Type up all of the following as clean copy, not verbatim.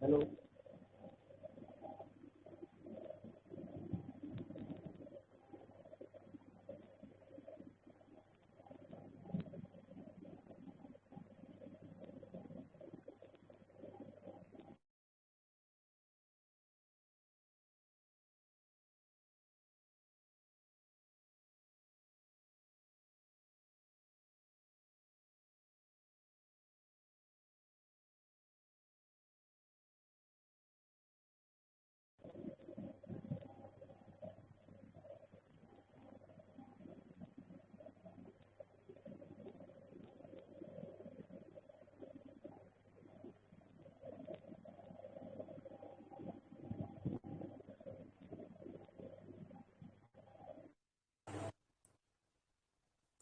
Hello.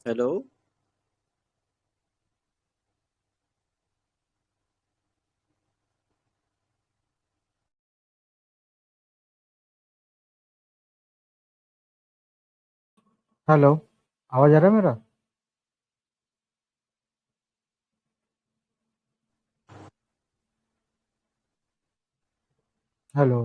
Hello. Hello, आवाज आ रहा है मेरा? हेलो।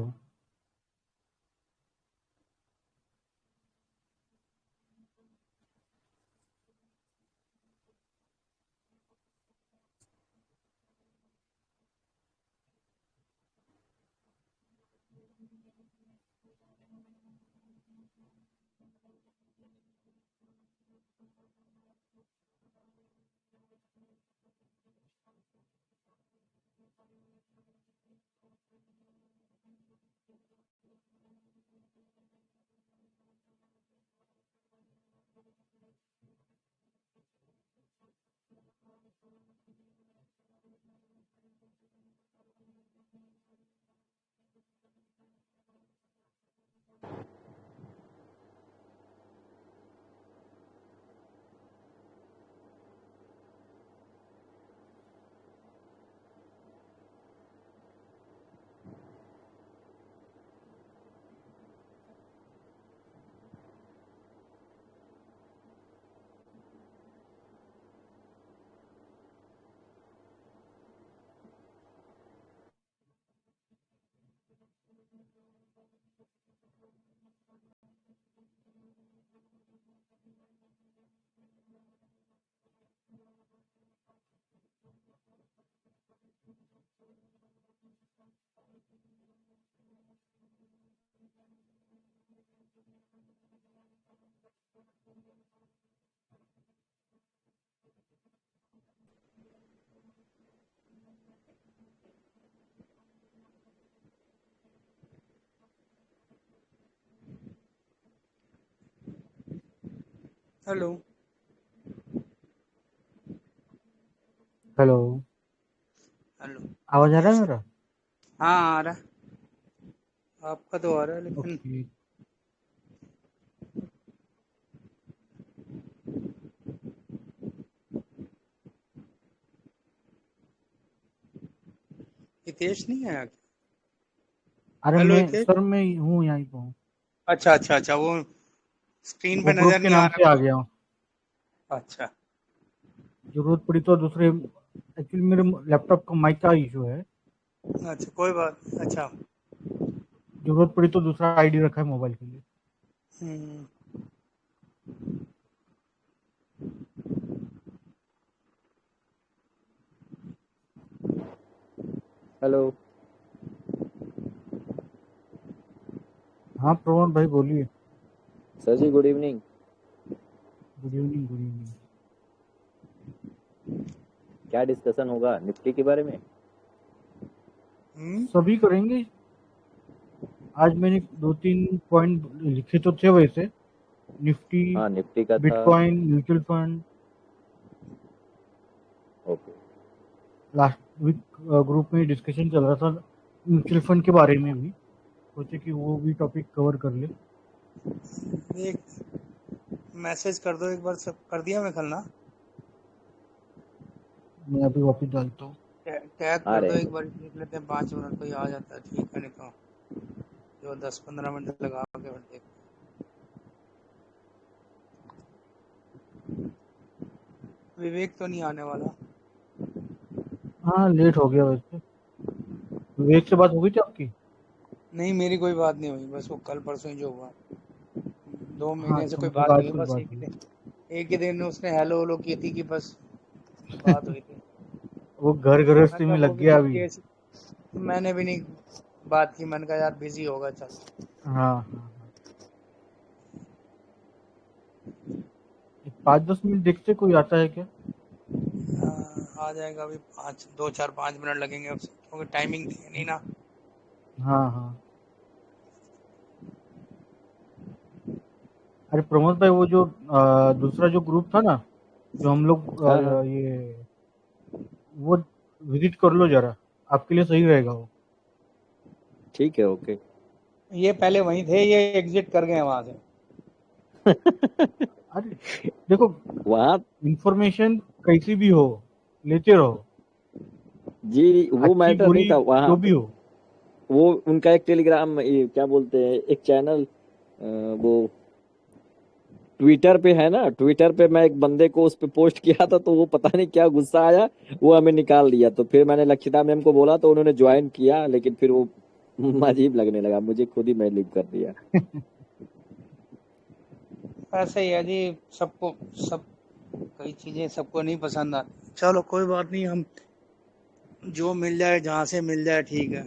हेलो। Hello, hello. आवाज आ रहा है हितेश। मेरा? हाँ आ रहा है। आपका तो आ रहा है लेकिन ओके। हितेश नहीं आया क्या? अरे हेलो मैं हितेश। सर, मैं हूँ, यहीं पे हूँ। अच्छा अच्छा अच्छा, वो स्क्रीन पे वो ग्रुप नजर के नहीं आ नाम से रहा आ था। गया हूँ। अच्छा। जरूरत पड़ी तो दूसरे, एक्चुअली मेरे लैपटॉप का माइक का इशू है। अच्छा कोई बात। अच्छा। जरूरत पड़ी तो दूसरा आईडी रखा है मोबाइल के लिए। हम्म। हेलो। हाँ प्रमोद भाई, बोलिए। सर जी, good evening. Good evening, good evening. क्या डिस्कशन होगा निफ्टी के बारे में? हम्म। सभी करेंगे। आज मैंने 2-3 पॉइंट लिखे तो थे वैसे। निफ्टी, हाँ, निफ्टी का था। Bitcoin, mutual fund. Okay. Last week group में डिस्कशन चल रहा था म्यूचुअल फंड के बारे में भी। सोचे कि वो भी टॉपिक कवर कर ले। एक मैसेज कर दो एक बार, सब कर दिया मैं कल ना। मैं अभी वापस डालता हूँ। टैग आ कर रहे दो हैं एक सर। बार, देख लेते हैं 5 मिनट कोई आ जाता है ठीक है, नहीं तो जो 10-15 मिनट लगा के फिर देख। विवेक तो नहीं आने वाला। हाँ, लेट हो गया वैसे। विवेक से बात हो गई थी आपकी? नहीं, मेरी कोई बात नहीं हुई, बस वो कल परसों ही जो हुआ, 2 हाँ, महीने से तो कोई मतलब बात आज नहीं हुई, कुछ बस बात हुई। एक ही दिन उसने हेलो हेलो की थी कि बस बात हुई थी। वो घर मैं गृहस्थी कहा में वो लग भी गया अभी। जिसकी ऐसी, मैंने भी नहीं बात की, मैंने कहा यार बिजी होगा चल। हाँ हाँ हाँ। 5-10 मिनट देखते कोई आता है क्या? आ जाएगा अभी, 2-4-5 मिनट लगेंगे अब, क्योंकि टाइमिंग थी नहीं ना। हाँ हाँ। अरे प्रमोद भाई, वो जो दूसरा जो ग्रुप था ना, जो हम लोग हाँ हाँ ये वो विजिट कर लो जरा, आपके लिए सही रहेगा वो। ठीक है ओके। ये पहले वहीं थे, ये एग्जिट कर गए वहां से। अरे देखो, वहाँ इंफॉर्मेशन कैसी भी हो लेते रहो, जी वो अच्छी मैटर नहीं बुरी था जो वहाँ भी पे। हो। वो उनका एक टेलीग्राम, ये क्या बोलते हैं, एक चैनल, वो ट्विटर पे है ना, ट्विटर पे मैं एक बंदे को उस पे पोस्ट किया था, तो वो पता नहीं क्या गुस्सा आया, वो हमें निकाल दिया। तो फिर मैंने लक्षिता मैम को बोला तो उन्होंने ज्वाइन किया, लेकिन फिर वो अजीब लगने लगा मुझे, खुद ही मैं लीव कर दिया। ऐसे ही है जी, सबको सब कई चीजें सबको नहीं पसंद आती। चलो कोई बात नहीं, हम जो मिल जाए जहाँ से मिल जाए ठीक है।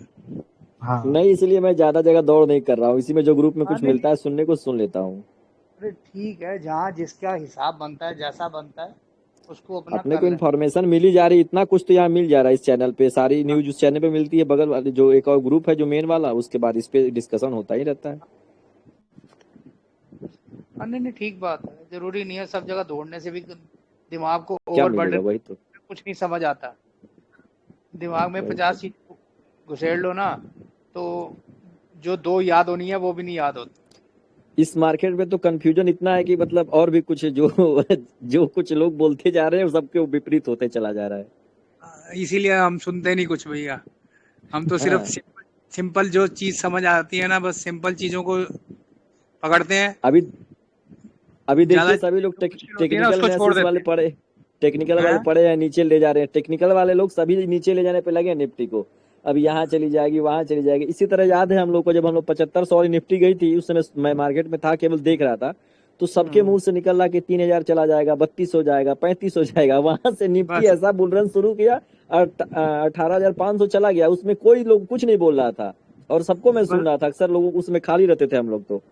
हाँ नहीं, इसलिए मैं ज्यादा जगह दौड़ नहीं कर रहा हूँ, इसी में जो ग्रुप में हाँ कुछ नहीं मिलता नहीं, है सुनने को सुन लेता हूँ। अरे ठीक है, जहाँ जिसका हिसाब बनता है, जैसा बनता है उसको अपना अपने कर को लें। इन्फॉर्मेशन मिल ही जा रही, इतना कुछ तो यहाँ मिल जा रहा है इस चैनल पे, सारी हाँ न्यूज उस चैनल पे मिलती है, बगल वाले जो एक और ग्रुप है जो मेन वाला, उसके बाद इस पे डिस्कशन होता ही रहता है। हाँ, नहीं नहीं, ठीक बात है, जरूरी नहीं है सब जगह दौड़ने से भी दिमाग को क्या ओवर मिलेगा बर्डन, वही तो। कुछ नहीं समझ आता। दिमाग में वही 50 तो। चीज घुसेड़ लो ना, तो जो 2 याद होनी है वो भी नहीं याद होती। इस मार्केट में तो कंफ्यूजन इतना है कि मतलब और भी कुछ जो जो कुछ लोग बोलते जा रहे हैं वो सबके विपरीत होते चला जा रहा है। इसीलिए हम सुनते नहीं कुछ भैया, हम तो सिर्फ हाँ। सिंपल सिंपल जो चीज समझ आती है ना, बस सिंपल चीजों को पकड़ते हैं। अभी अभी ज्यादा देखिए सभी लोग जो मुश्किल होती है ना टेक्निकल उसको छोड़ एनालिसिस देते वाले पढ़े, टेक्निकल हैं। वाले हैं? पढ़े हैं, नीचे ले जा रहे हैं, टेक्निकल वाले लोग सभी नीचे ले जाने पे लगे हैं निफ्टी को। अब यहाँ चली जाएगी, वहां चली जाएगी। इसी तरह याद है हम लोग को, जब हम लोग 7500 वाली निफ्टी गई थी, उस समय मैं मार्केट में था, केवल देख रहा था, तो सबके हम्म, मुंह से निकल रहा कि 3000 चला जाएगा, 32 हो जाएगा, 35 हो जाएगा, वहां से निफ्टी बस ऐसा बुल शुरू किया, 18,500 चला गया, उसमें कोई लोग कुछ नहीं बोल रहा था, और सबको मैं बस सुन रहा था, अक्सर लोग उसमें खाली रहते थे हम लोग तो।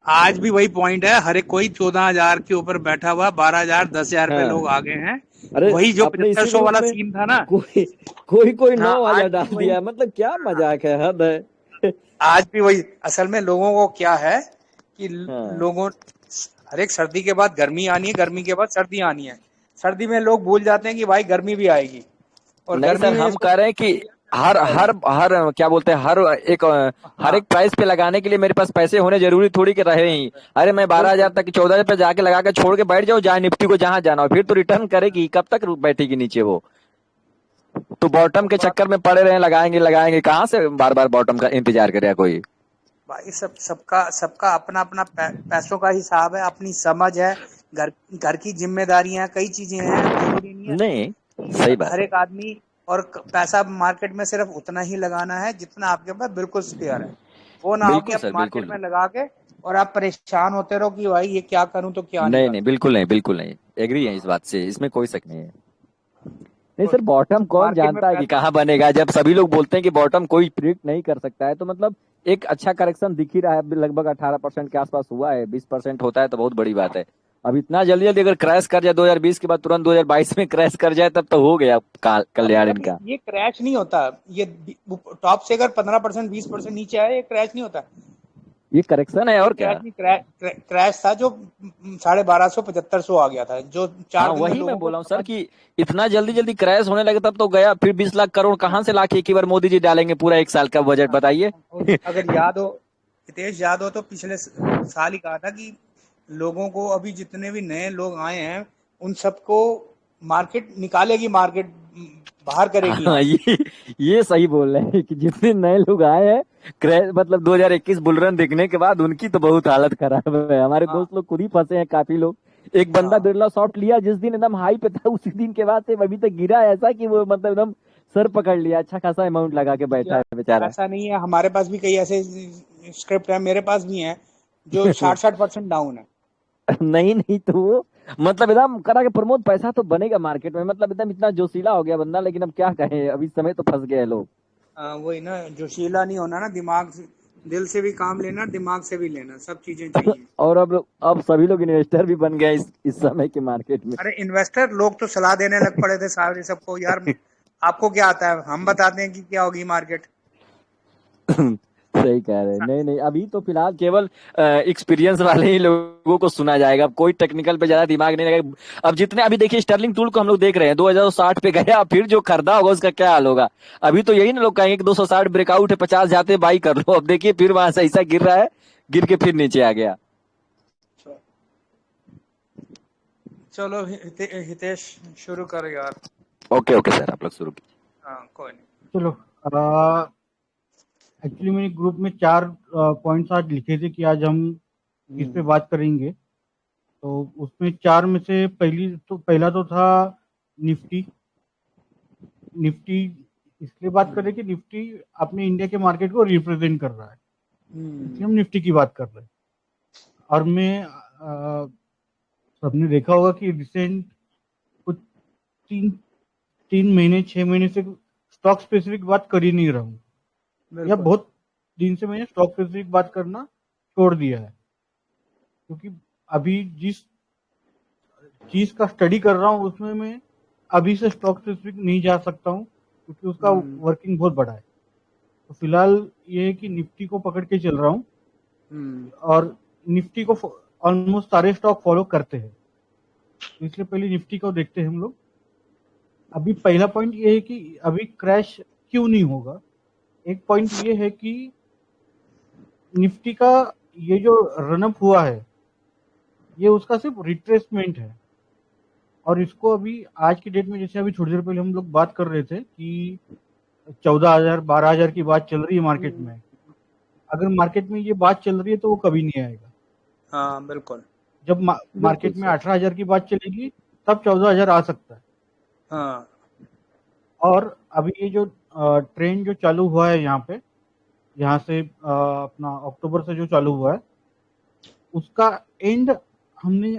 आज भी वही पॉइंट है, हर एक कोई 14,000 के ऊपर बैठा हुआ, 12,000 10,000 पे लोग हाँ। आ गए हैं। अरे वही जो अपने इसी 7500 ग्रुप वाला में सीन था ना। कोई कोई कोई हाँ, आज 9,000 भी डाल वही। दिया, मतलब क्या मजाक है, हद है। आज भी वही, असल में लोगों को क्या है कि हाँ। लोगों, हर एक सर्दी के बाद गर्मी आनी है, गर्मी के बाद सर्दी आनी है। सर्दी में लोग भूल जाते हैं कि भाई गर्मी भी आएगी, और नहीं गर्मी सर, में ये हम कह सोचते रहे हैं हैं कि कि हर गर्मी हर आएगी। हर क्या बोलते हैं, हर हाँ, एक प्राइस पे लगाने के लिए मेरे पास पैसे होने जरूरी थोड़ी के रहे ही। अरे मैं 12,000 बिल्कुल तक 14,000 पे जाके लगा के छोड़ के बैठ जाऊं, जहाँ निफ्टी को जहां जाना हो, फिर तो रिटर्न करेगी, कब तक बैठेगी नीचे वो। तो बॉटम वो के बात, चक्कर में पड़े रहे, लगाएंगे लगाएंगे, कहाँ से बार बार बॉटम का इंतजार करेगा कोई। भाई सबका सबका अपना अपना पैसों का हिसाब है, अपनी समझ है, घर घर की जिम्मेदारियां, कई चीजें हैं, जरूरी नहीं है नहीं, कि सही बात हर है। एक आदमी, और पैसा मार्केट में सिर्फ उतना ही लगाना है जितना आपके पास बिल्कुल क्लियर है। वो ना हो कि बिल्कुल आप सर, मार्केट बिल्कुल। में लगा के और आप परेशान होते रहो कि भाई ये क्या करूं तो क्या नहीं नहीं नहीं, करूं। बिल्कुल नहीं, बिल्कुल नहीं, एग्री है इस बात से, इसमें कोई शक नहीं है। नहीं और सर, बॉटम कौन मार्केट में जानता है कि कहाँ बनेगा, जब सभी लोग बोलते हैं कि बॉटम कोई प्रिडिक्ट नहीं कर सकता है, तो मतलब एक अच्छा करेक्शन दिख ही रहा है, अभी लगभग 18% के आसपास हुआ है, 20% होता है तो बहुत बड़ी बात है। अब इतना जल्दी जल्दी अगर क्रैश कर जाए 2020 के बाद, तुरंत 2022 में क्रैश कर जाए, तब तो हो गया कल्याण अरे इनका। ये क्रैश नहीं होता, ये टॉप से अगर 15% 20% नीचे आए, ये क्रैश नहीं होता। ये करेक्शन है ये और क्रैश क्या। नहीं, क्रैश था जो 1250 7500 आ गया था, जो हाँ 4 दिन में वही मैं लोगों को बोला हूँ सर समझ। कि इतना जल्दी जल्दी क्रैश होने लगे, तब तो गया, फिर 20 लाख करोड़ हाँ, कहाँ से लाके एक ही बार मोदी जी डालेंगे पूरा 1 साल का बजट, हाँ, बताइए। और अगर याद हो, हितेश याद हो तो पिछले साल ही कहा था कि लोगों को, अभी जितने भी नए लोग आए हैं उन सबको मार्केट निकालेगी, मार्केट बाहर करेगी हाँ यहाँ से। ये सही बोल रहे हैं कि जितने नए लोग आए हैं, क्रैश मतलब 2021 बुलरन देखने के बाद उनकी तो बहुत हालत खराब है, हमारे हाँ दोस्त लोग खुद ही फंसे हैं काफी लोग। एक बंदा हाँ बिरला सॉफ्ट लिया जिस दिन एकदम हाई पे था, उसी दिन के बाद से अभी तक गिरा है, ऐसा कि वो मतलब एकदम सर पकड़ लिया, अच्छा खासा अमाउंट लगा के बैठा यार है बेचारा। ऐसा नहीं है, हमारे पास भी कई ऐसे स्क्रिप्ट है, मेरे पास भी हैं जो 60% डाउन है। नहीं नहीं, तो वो मतलब एकदम करा के प्रमोद, पैसा तो बनेगा मार्केट में, मतलब एकदम इतना जोशीला हो गया बंदा, लेकिन अब क्या कहें, अभी इस समय तो फंस गए लोग। वही ना, जोशीला नहीं होना ना, दिमाग से, दिल से भी काम लेना, दिमाग से भी लेना, सब चीजें चाहिए। और अब सभी लोग इन्वेस्टर भी बन गए इस समय के मार्केट में। अरे इन्वेस्टर लोग तो सलाह देने लग पड़े थे सारे सबको, यार आपको क्या आता है, हम बताते हैं कि क्या होगी मार्केट। सही कह रहे हैं। नहीं नहीं, अभी तो फिलहाल केवल एक्सपीरियंस वाले ही लोगों को सुना जाएगा, अब कोई टेक्निकल पे ज्यादा दिमाग नहीं लगेगा। अब जितने अभी देखिए स्टर्लिंग टूल को हम लोग देख रहे हैं 2060 पे गया, फिर जो खरीदा होगा उसका क्या हाल होगा। अभी तो यही ना लोग कहेंगे कि 260 ब्रेकआउट है, 50 जाते बाई कर लो। अब देखिए फिर वहां से ऐसा गिर रहा है, गिर के फिर नीचे आ गया। चलो हितेश शुरू करो यार। ओके ओके सर, आप लोग शुरू कीजिए। हाँ कोई नहीं। चलो, एक्चुअली मैंने ग्रुप में 4 पॉइंट्स आज लिखे थे कि आज हम इस पे बात करेंगे। तो उसमें 4 में से पहला तो था निफ्टी। निफ्टी इसलिए बात कर रहे हैं कि निफ्टी अपने इंडिया के मार्केट को रिप्रेजेंट कर रहा है, इसलिए हम निफ्टी की बात कर रहे हैं। और मैं सबने देखा होगा कि रिसेंट कुछ 3 महीने 6 महीने से स्टॉक स्पेसिफिक बात कर ही नहीं रहा हूँ, या बिल्कुल। बहुत दिन से मैंने स्टॉक स्पेसिफिक बात करना छोड़ दिया है, क्योंकि अभी जिस चीज का स्टडी कर रहा हूँ उसमें मैं अभी से स्टॉक स्पेसिफिक नहीं जा सकता हूँ, क्योंकि उसका वर्किंग बहुत बड़ा है। तो फिलहाल ये है कि निफ्टी को पकड़ के चल रहा हूँ, और निफ्टी को ऑलमोस्ट सारे स्टॉक फॉलो करते हैं, तो इसलिए पहले निफ्टी को देखते हैं हम लोग। अभी पहला पॉइंट ये है कि अभी क्रैश क्यों नहीं होगा। एक पॉइंट ये है कि निफ्टी का ये जो रनअप हुआ है, ये उसका सिर्फ रिट्रेसमेंट है, और इसको अभी आज की डेट में, जैसे अभी थोड़ी देर पहले हम लोग बात कर रहे थे कि 14,000 12,000 की बात चल रही है मार्केट में। अगर मार्केट में ये बात चल रही है तो वो कभी नहीं आएगा। हाँ बिल्कुल। जब मार्केट में 18,000 की बात चलेगी तब 14,000 आ सकता है। हाँ। और अभी ये जो ट्रेंड जो चालू हुआ है यहाँ से अपना अक्टूबर से जो चालू हुआ है, उसका एंड हमने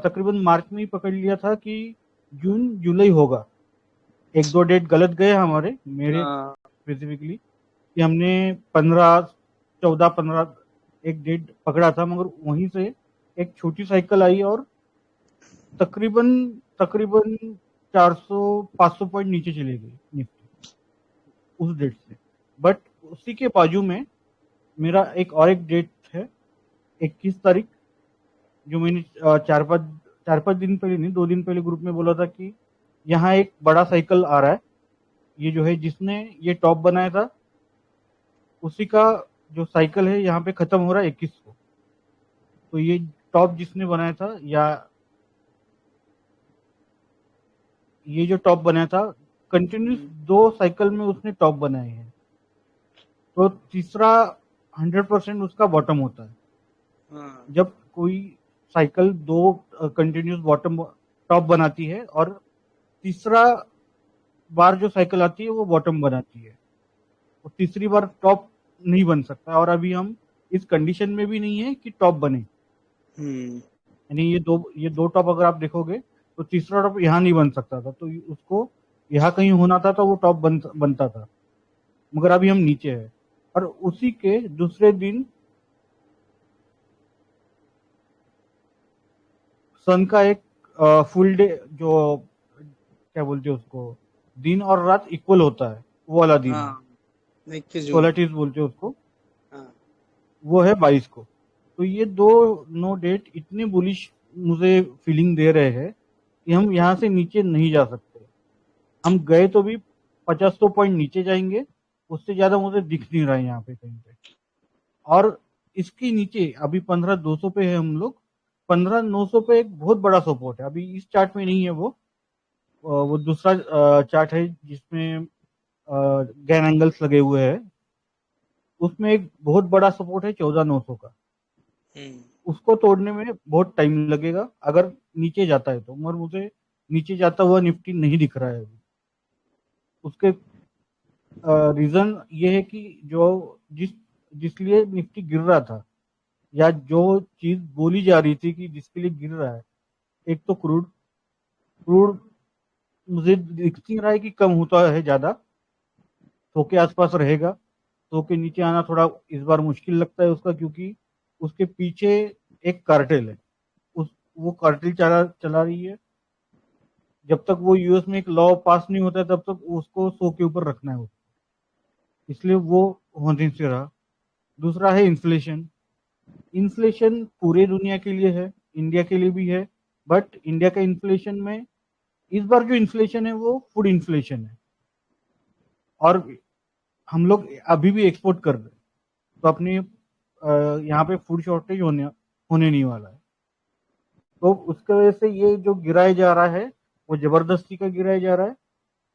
तकरीबन मार्च में ही पकड़ लिया था कि जून जुलाई होगा। 1-2 डेट गलत गए हमारे, मेरे स्पेसिफिकली, कि हमने 15 एक डेट पकड़ा था, मगर वहीं से एक छोटी साइकिल आई और तकरीबन तकरीबन 400-500 पॉइंट नीचे चली गई निफ्टी उस डेट से। बट उसी के बाजू में मेरा एक डेट है 21 तारीख, जो मैंने 4-5 दिन पहले नहीं, 2 दिन पहले ग्रुप में बोला था कि यहाँ एक बड़ा साइकिल आ रहा है। ये जो है जिसने ये टॉप बनाया था, उसी का जो साइकिल है यहाँ पे खत्म हो रहा है 21 को। तो ये टॉप जिसने बनाया था, या ये जो टॉप बनाया था, कंटिन्यूस 2 साइकिल में उसने टॉप बनाए हैं, तो तीसरा 100% उसका बॉटम होता है। जब कोई साइकिल 2 कंटिन्यूस बॉटम टॉप बनाती है और तीसरा बार जो साइकिल आती है वो बॉटम बनाती है, तो तीसरी बार टॉप नहीं बन सकता। और अभी हम इस कंडीशन में भी नहीं है कि टॉप बने। यानी ये दो टॉप अगर आप देखोगे तो तीसरा टॉप यहाँ नहीं बन सकता था, तो उसको यहाँ कहीं होना था तो वो टॉप बनता था, मगर अभी हम नीचे है। और उसी के दूसरे दिन सन का एक फुल डे, जो क्या बोलते हैं उसको, दिन और रात इक्वल होता है, वो वाला दिन है, सोलटिस बोलते हैं उसको। वो है 22 को। तो ये नो डेट इतने बुलिश मुझे फीलिंग दे रहे हैं कि हम यहाँ से नीचे नहीं जा सकते। हम गए तो भी 50 पॉइंट नीचे जाएंगे, उससे ज्यादा मुझे दिख नहीं रहा है यहाँ पे कहीं पे। और इसके नीचे अभी 15,200 पे है हम लोग। 15,900 पे एक बहुत बड़ा सपोर्ट है, अभी इस चार्ट में नहीं है वो दूसरा चार्ट है जिसमें गैन एंगल्स लगे हुए हैं, उसमें एक बहुत बड़ा सपोर्ट है 14,900 का। उसको तोड़ने में बहुत टाइम लगेगा अगर नीचे जाता है तो, मगर मुझे नीचे जाता हुआ निफ्टी नहीं दिख रहा है अभी। उसके रीजन ये है कि जो जिसलिए निफ्टी गिर रहा था, या जो चीज बोली जा रही थी कि जिसके लिए गिर रहा है, एक तो क्रूड क्रूड मुझे दिख नहीं रहा है कि कम होता है ज्यादा, 100 के आसपास रहेगा। 100 के नीचे आना थोड़ा इस बार मुश्किल लगता है उसका, क्योंकि उसके पीछे एक कार्टेल है, उस वो कार्टेल चला चला रही है। जब तक वो यूएस में एक लॉ पास नहीं होता है, तब तक उसको 100 के ऊपर रखना है, इसलिए वो होने से रहा। दूसरा है इन्फ्लेशन। इन्फ्लेशन पूरे दुनिया के लिए है, इंडिया के लिए भी है, बट इंडिया का इन्फ्लेशन में इस बार जो इन्फ्लेशन है वो फूड इन्फ्लेशन है, और हम लोग अभी भी एक्सपोर्ट कर रहे हैं, तो अपने यहाँ पे फूड शॉर्टेज होने होने नहीं वाला है। तो उसके वजह से ये जो गिराया जा रहा है वो जबरदस्ती का गिराया जा रहा है।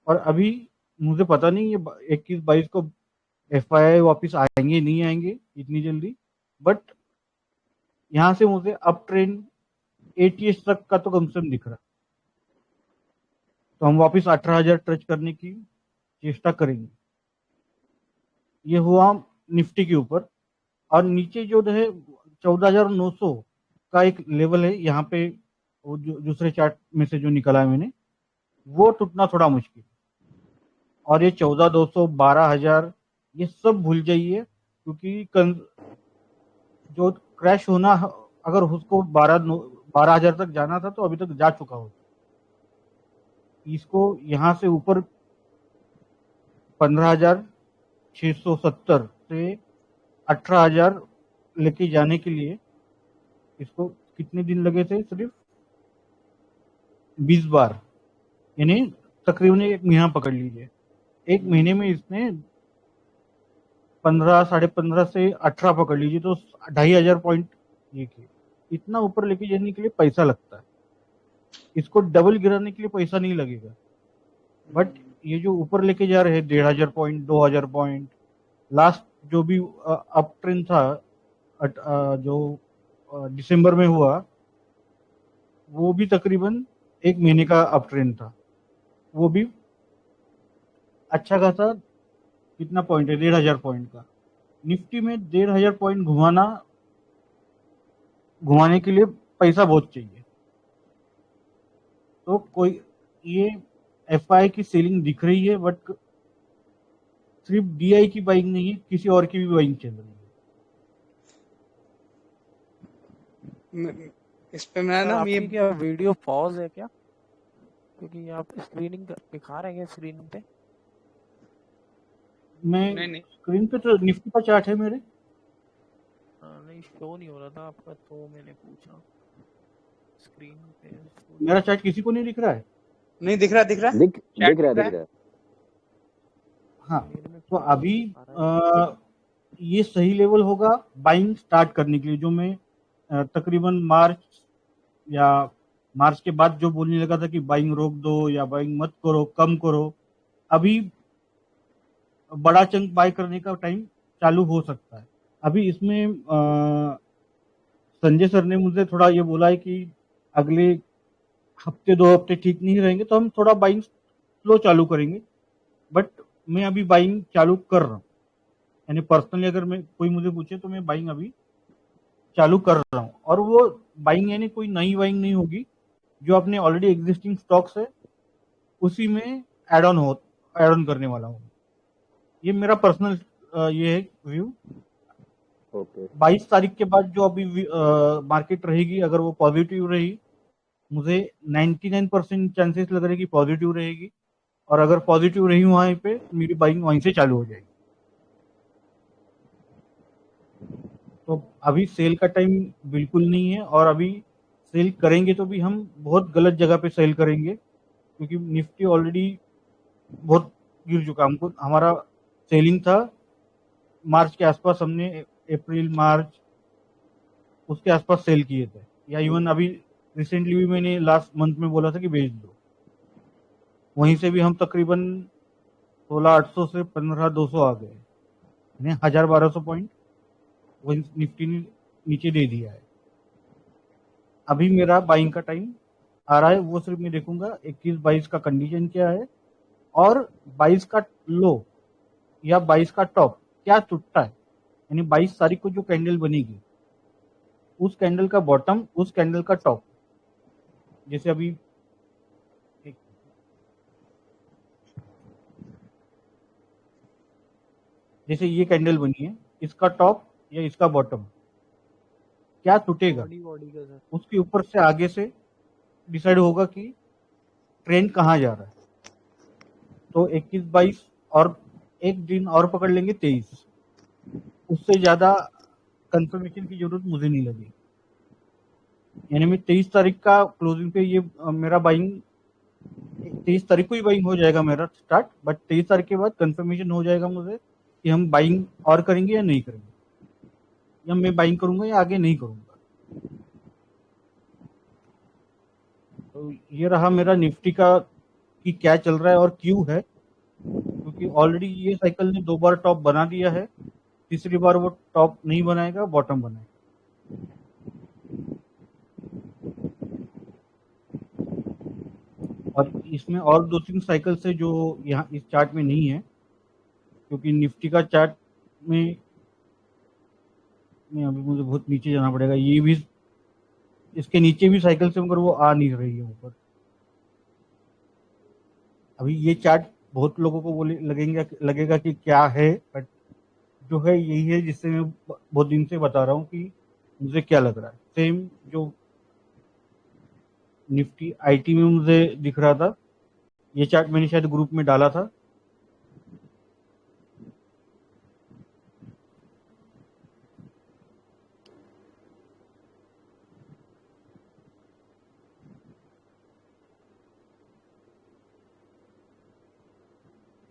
और अभी मुझे पता नहीं ये 21-22 को एफआईआई वापस आएंगे नहीं आएंगे इतनी जल्दी, बट यहाँ से मुझे अप ट्रेंड एटीएस तक का तो कम से कम दिख रहा है, तो हम वापस 18,000 टच करने की चेष्टा करेंगे। ये हुआ निफ्टी के ऊपर। और नीचे जो है 14,900 का एक लेवल है यहाँ पे, वो जो दूसरे चार्ट में से जो निकला है मैंने, वो टूटना थोड़ा मुश्किल। और ये 14,200 12,000 ये सब भूल जाइए, क्योंकि जो क्रैश होना, अगर उसको 12,000 तक जाना था तो अभी तक जा चुका हो। इसको यहाँ से ऊपर 15,670 से 18,000 लेके जाने के लिए इसको कितने दिन लगे थे? सिर्फ 20 बार, यानी तकरीबन 1 महीना पकड़ लीजिए। 1 महीने में इसने 15 15.5 से 18 पकड़ लीजिए, तो 2,500 पॉइंट ये किए। इतना ऊपर लेके जाने के लिए पैसा लगता है, इसको डबल गिराने के लिए पैसा नहीं लगेगा। बट ये जो ऊपर लेके जा रहे हैं 1,500 पॉइंट 2,000 पॉइंट, लास्ट जो भी अप ट्रेंड था जो दिसंबर में हुआ, वो भी तकरीबन 1 महीने का अप ट्रेंड था, वो भी अच्छा खासा कितना पॉइंट है 1,500 पॉइंट का। निफ्टी में 1,500 पॉइंट घुमाने के लिए पैसा बहुत चाहिए। तो कोई ये एफआई की सेलिंग दिख रही है, बट सिर्फ डीआई की बाइंग नहीं है, किसी और की भी बाइंग चल रही है। इस पे मैं सर ना आपकी ये क्या वीडियो पॉज है क्या? क्योंकि आप स्क्रीनिंग दिखा रहे हैं स्क्रीन पे। मैं नहीं स्क्रीन पे तो निफ्टी का चार्ट है मेरे। नहीं शो नहीं हो रहा था आपका, तो मैंने पूछा स्क्रीन पे। मेरा चार्ट किसी को नहीं दिख रहा है? नहीं दिख रहा दिख रहा है। हाँ, मेरे में तो pause अभी आ रहा है। ये सही लेवल होगा बाइंग स्टार्ट करने के लिए, जो मैं तकरीबन मार्च के बाद जो बोलने लगा था कि बाइंग रोक दो या बाइंग मत करो, कम करो। अभी बड़ा चंक बाय करने का टाइम चालू हो सकता है। अभी इसमें संजय सर ने मुझे थोड़ा ये बोला है कि अगले हफ्ते 2 हफ्ते ठीक नहीं रहेंगे, तो हम थोड़ा बाइंग स्लो चालू करेंगे। बट मैं अभी बाइंग चालू कर रहा हूँ, यानी पर्सनली अगर मैं कोई मुझे पूछे तो मैं बाइंग अभी चालू कर रहा हूँ। और वो बाइंग यानी कोई नई बाइंग नहीं होगी, जो अपने ऑलरेडी एग्जिस्टिंग स्टॉक्स है उसी में एड ऑन करने वाला हूँ। ये मेरा पर्सनल ये है व्यू। ओके 22 तारीख के बाद जो अभी मार्केट रहेगी, अगर वो पॉजिटिव रही, मुझे 99% चांसेस लग रहे हैं कि पॉजिटिव रहेगी। और अगर पॉजिटिव रही वहां पे, मेरी बाइंग वहीं से चालू हो जाएगी। तो अभी सेल का टाइम बिल्कुल नहीं है, और अभी सेल करेंगे तो भी हम बहुत गलत जगह पे सेल करेंगे, क्योंकि निफ्टी ऑलरेडी बहुत गिर चुका। हमको हमारा सेलिंग था मार्च के आसपास, हमने अप्रैल मार्च उसके आसपास सेल किए थे, या इवन अभी रिसेंटली भी मैंने लास्ट मंथ में बोला था कि बेच दो। वहीं से भी हम तकरीबन 16,800 से 15,200 आ गए, 1,000-1,200 पॉइंट वही निफ्टी ने नीचे दे दिया है। अभी मेरा बाइंग का टाइम आ रहा है, वो सिर्फ मैं देखूंगा 21-22 का कंडीशन क्या है, और 22 का लो या 22 का टॉप क्या टूटता है, यानी 22 तारीख को जो कैंडल बनेगी उस कैंडल का बॉटम, उस कैंडल का टॉप। जैसे अभी जैसे ये कैंडल बनी है, इसका टॉप या इसका बॉटम क्या टूटेगा, बॉडी का सर। उसके ऊपर से आगे से डिसाइड होगा कि ट्रेंड कहाँ जा रहा है। तो 21, 22 और एक दिन और पकड़ लेंगे 23, उससे ज्यादा कंफर्मेशन की जरूरत मुझे नहीं लगी। यानी मैं 23 तारीख का क्लोजिंग पे ये मेरा बाइंग 23 तारीख को ही बाइंग हो जाएगा मेरा स्टार्ट, बट 23 तारीख के बाद कंफर्मेशन हो जाएगा मुझे कि हम बाइंग और करेंगे या नहीं करेंगे, या मैं बाइंग करूंगा या आगे नहीं करूंगा। तो ये रहा मेरा निफ्टी का कि क्या चल रहा है और क्यों है, क्योंकि ऑलरेडी ये साइकिल ने 2 बार टॉप बना दिया है, तीसरी बार वो टॉप नहीं बनाएगा, बॉटम बनाएगा। और इसमें और 2-3 साइकिल से जो यहाँ इस चार्ट में नहीं है, क्योंकि निफ्टी का चार्ट में अभी मुझे बहुत नीचे जाना पड़ेगा, ये भी इसके नीचे भी साइकिल से मगर वो आ नहीं रही है ऊपर। अभी ये चार्ट बहुत लोगों को लगेगा कि क्या है, बट जो है यही है जिससे मैं बहुत दिन से बता रहा हूँ कि मुझे क्या लग रहा है। सेम जो निफ्टी आईटी में मुझे दिख रहा था, ये चार्ट मैंने शायद ग्रुप में डाला था।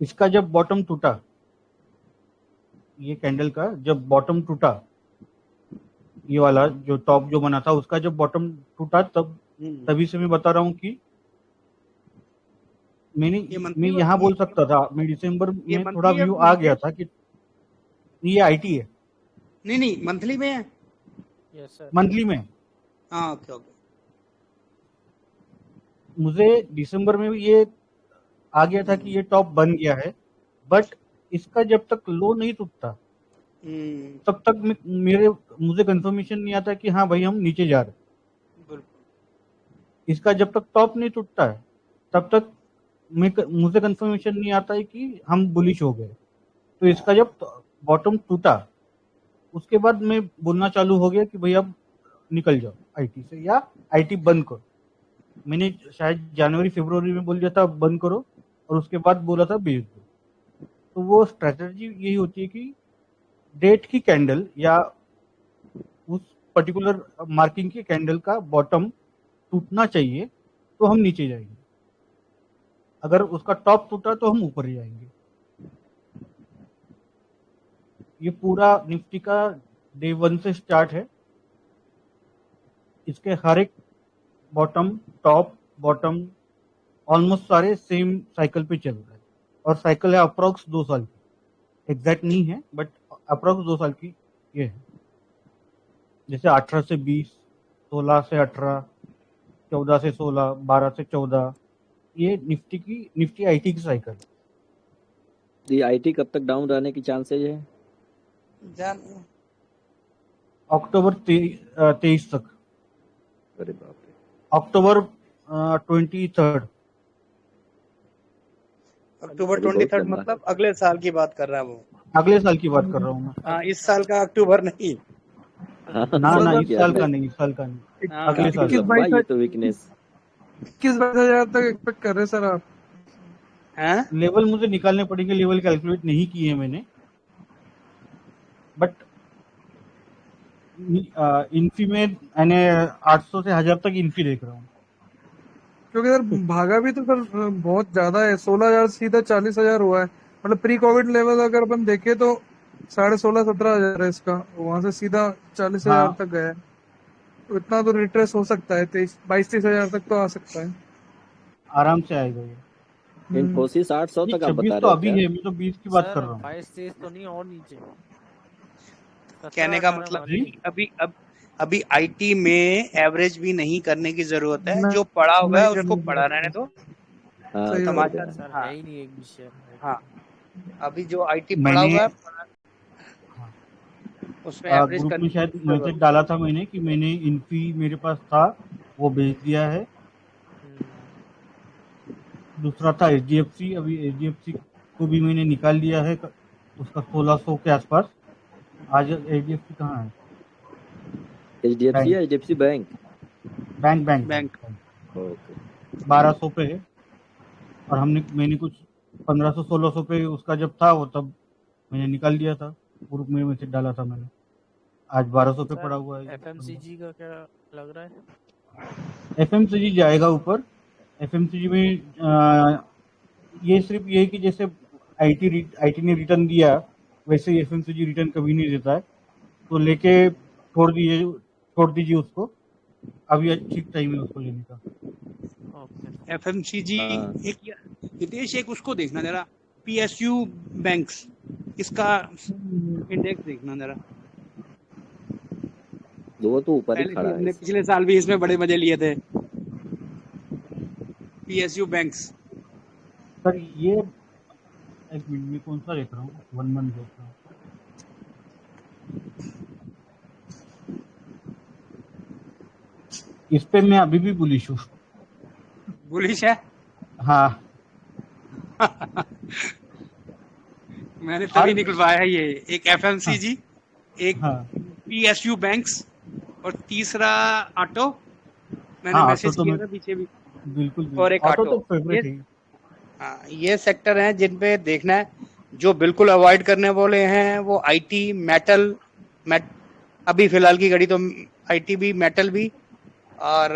इसका जब बॉटम टूटा, ये कैंडल का जब बॉटम टूटा, ये वाला जो टॉप जो बना था उसका जब बॉटम टूटा, तभी से मैं बता रहा हूँ कि मैं यहाँ बोल सकता था, मैं दिसंबर में थोड़ा व्यू आ गया था कि ये आईटी है। नहीं मंथली में है। Yes sir. मंथली में। हाँ ओके। मुझे दिसंबर में ये आ गया था कि ये टॉप बन गया है, बट इसका जब तक लो नहीं टूटता तब तक मुझे कंफर्मेशन नहीं आता कि हाँ भाई हम नीचे जा रहे हैं। इसका जब तक टॉप नहीं टूटता है तब तक मुझे कंफर्मेशन नहीं आता है कि हम बुलिश हो गए। तो इसका जब बॉटम टूटा उसके बाद मैं बोलना चालू हो गया कि भाई अब निकल जाओ आईटी से या आईटी बंद करो। मैंने शायद जनवरी फरवरी में बोल दिया था बंद करो, और उसके बाद बोला था बेच दो। तो वो स्ट्रेटजी यही होती है कि डेट की कैंडल या उस पर्टिकुलर मार्किंग की कैंडल का बॉटम टूटना चाहिए तो हम नीचे जाएंगे, अगर उसका टॉप टूटा तो हम ऊपर जाएंगे। ये पूरा निफ्टी का डे 1 से स्टार्ट है। इसके हर एक बॉटम टॉप बॉटम ऑलमोस्ट सारे सेम साइकिल पे चल रहा है, और साइकिल है अप्रोक्स 2 साल की, एग्जैक्ट नहीं है बट अप्रोक्स 2 साल की ये है। जैसे 18 से 20, 16 से 18, 14 से 16, 12 से 14, ये निफ्टी आईटी की साइकिल। ये आईटी कब तक डाउन रहने की चांसेज है? अक्टूबर 23 तक। अरे बाप रे। अक्टूबर 23 अक्टूबर 23 मतलब अगले साल की बात कर रहा है वो। अगले साल की बात कर रहा हूँ मैं। हाँ, इस साल का अक्टूबर नहीं। ना इस साल का नहीं, अगले साल का। ये तो वीकनेस। 21,000 तक एक्सपेक्ट कर रहे सर आप? हैं? लेवल मुझे निकालने पड़ेंगे, लेवल कैलकुलेट नहीं किए मैंने, बट इन्फी में मैंने 800 से 1000 तक इन्फी देख रहा हूँ। क्योंकि सर भागा भी तो सर बहुत ज्यादा है, 16,000 सीधा 40,000 हुआ है। मतलब प्री कोविड लेवल अगर अपन देखे तो 16,500-17,000 है इसका, वहां से सीधा 40,000 तक गया है। तो इतना तो रिट्रेस हो सकता है, 22-23,000 तक तो आ सकता है, आराम से आएगा ये। इन्फोसिस 800 तक आप बता 26 रहे तो हो अभी क्या? है, मैं तो 20 की बात कर रहा हूँ। 22-23 तो नहीं और नीचे। कहने का मतलब अभी आईटी में एवरेज भी नहीं करने की जरूरत है, जो पड़ा हुआ है उसको पड़ा रहने दो। हाँ, सही समाचार बात है। सर हाँ है ही नहीं एक भी शेयर। हाँ अभी जो आईटी पड़ा मैंने हुआ है उसमें एवरेज ग्रुप में शायद करने मैसेज डाला था मैंने कि मैंने इन्फी मेरे पास था वो बेच दिया है। दूसरा था एचडीएफसी, अभी एचडीएफसी को भी मैंने निकाल लिया है उसका 1600 के आसपास। आज एचडीएफसी कहाँ है? एचडीएफसी या HDFC bank? Bank bank bank okay. 1200 पे है। और मैंने कुछ 1500 1600 पे उसका जब था वो तब मैंने निकाल लिया था। ग्रुप में मैसेज डाला था मैंने। आज 1200 पे पड़ा हुआ है। एफएमसीजी का क्या लग रहा है? एफएमसीजी जाएगा ऊपर। एफएमसीजी में ये सिर्फ ये है कि जैसे आईटी ने रिटर्न दिया वैसे ही एफएमसीजी रिटर्न कभी नहीं देता है, तो लेके छोड़ दीजिए उसको। अभी ठीक टाइम है उसको लेने का। एफएमसीजी हाँ। एक हितेश एक उसको देखना जरा, पीएसयू बैंक्स, इसका इंडेक्स देखना जरा। वो तो ऊपर ही पहले खड़ा है। हमने पिछले साल भी इसमें बड़े मजे लिए थे। पीएसयू बैंक्स सर ये एक मिनट में कौन सा देख रहा हूँ, 1 मंथ देख रहा हूँ। इस पे मैं अभी भी बुलिश हूँ। बुलिश है। हाँ मैंने तभी निकलवाया है ये, एक एफएमसीजी, एक हाँ पीएसयू बैंक्स और तीसरा ऑटो। मैंने हाँ, मैसेज ऑटो तो किया मैं था पीछे भी। बिल्कुल और एक ऑटो तो ऑटो। फेवरेट है। हाँ, ये सेक्टर हैं जिन पे देखना है। जो बिल्कुल अवॉइड करने वाले हैं वो आईटी, मेटल, अभी फिलहाल की घड़ी तो आईटी भी, मेटल भी, और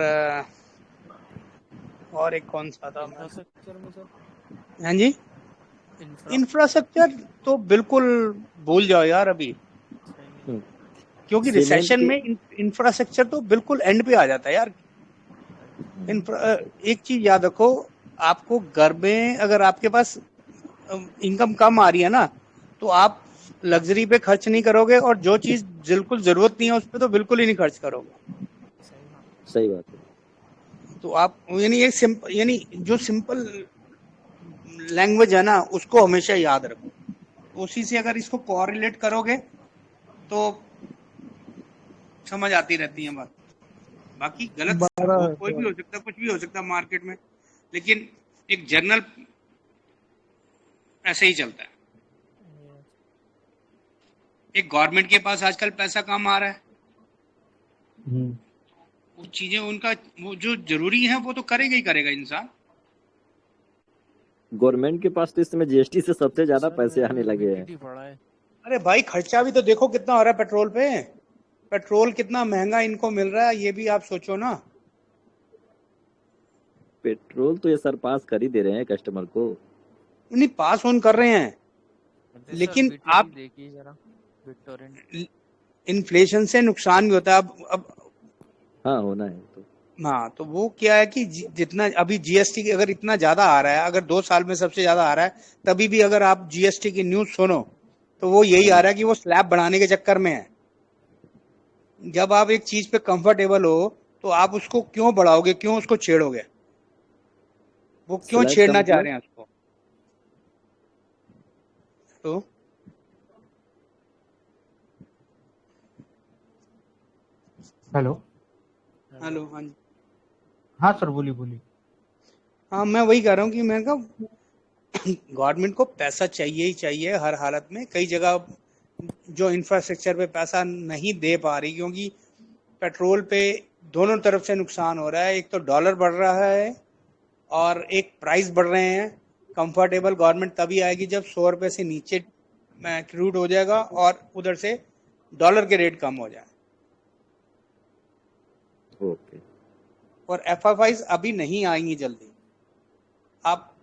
एक कौन सा था? इंफ्रास्ट्रक्चर में सर? हाँ जी, इंफ्रास्ट्रक्चर तो बिल्कुल भूल जाओ यार अभी, क्योंकि रिसेशन में इंफ्रास्ट्रक्चर तो बिल्कुल एंड पे आ जाता है यार। एक चीज याद रखो, आपको घर में अगर आपके पास इनकम कम आ रही है ना, तो आप लग्जरी पे खर्च नहीं करोगे, और जो चीज बिल्कुल जरूरत नहीं है उस पर तो बिल्कुल ही नहीं खर्च करोगे। सही बात है। तो आप यानी जो सिंपल लैंग्वेज है ना उसको हमेशा याद रखो। उसी से अगर इसको कोरिलेट करोगे तो समझ आती रहती है बात। बाकी गलत कोई भी हो सकता, कुछ भी हो सकता मार्केट में, लेकिन एक जर्नल ऐसे ही चलता है। एक गवर्नमेंट के पास आजकल पैसा कम आ रहा है, वो चीजें उनका वो जो जरूरी है वो तो करेगा ही करेगा इंसान। गवर्नमेंट के पास तो इस समय जीएसटी से सबसे ज्यादा पैसे आने लगे हैं। अरे भाई खर्चा भी तो देखो कितना हो रहा है पेट्रोल पे। पेट्रोल कितना महंगा इनको मिल रहा है, ये भी आप सोचो ना। पेट्रोल तो ये सर पास कर ही दे रहे हैं कस्टमर को। नहीं, पास ऑन कर रहे हैं, लेकिन आप देखिए जरा इन्फ्लेशन से नुकसान भी होता है। अब हाँ होना है तो। हाँ, तो वो क्या है कि जितना अभी जीएसटी अगर इतना ज्यादा आ रहा है, अगर 2 साल में सबसे ज्यादा आ रहा है, तभी भी अगर आप जीएसटी की न्यूज सुनो तो वो यही आ रहा है कि वो स्लैब बढ़ाने के चक्कर में है। जब आप एक चीज पे कंफर्टेबल हो तो आप उसको क्यों बढ़ाओगे, क्यों उसको छेड़ोगे? वो क्यों छेड़ना चाह रहे हैं उसको? तो हेलो हेलो, हाँ जी, हाँ सर बोलिए। हाँ मैं वही कह रहा हूँ कि मैं गवर्नमेंट को पैसा चाहिए ही चाहिए हर हालत में। कई जगह जो इंफ्रास्ट्रक्चर पे पैसा नहीं दे पा रही, क्योंकि पेट्रोल पे दोनों तरफ से नुकसान हो रहा है। एक तो डॉलर बढ़ रहा है और एक प्राइस बढ़ रहे हैं। कंफर्टेबल गवर्नमेंट तभी आएगी जब 100 रुपए से नीचे क्रूड हो जाएगा और उधर से डॉलर के रेट कम हो जाए। ओके। और एफएफआईज अभी नहीं आएंगी जल्दी। आप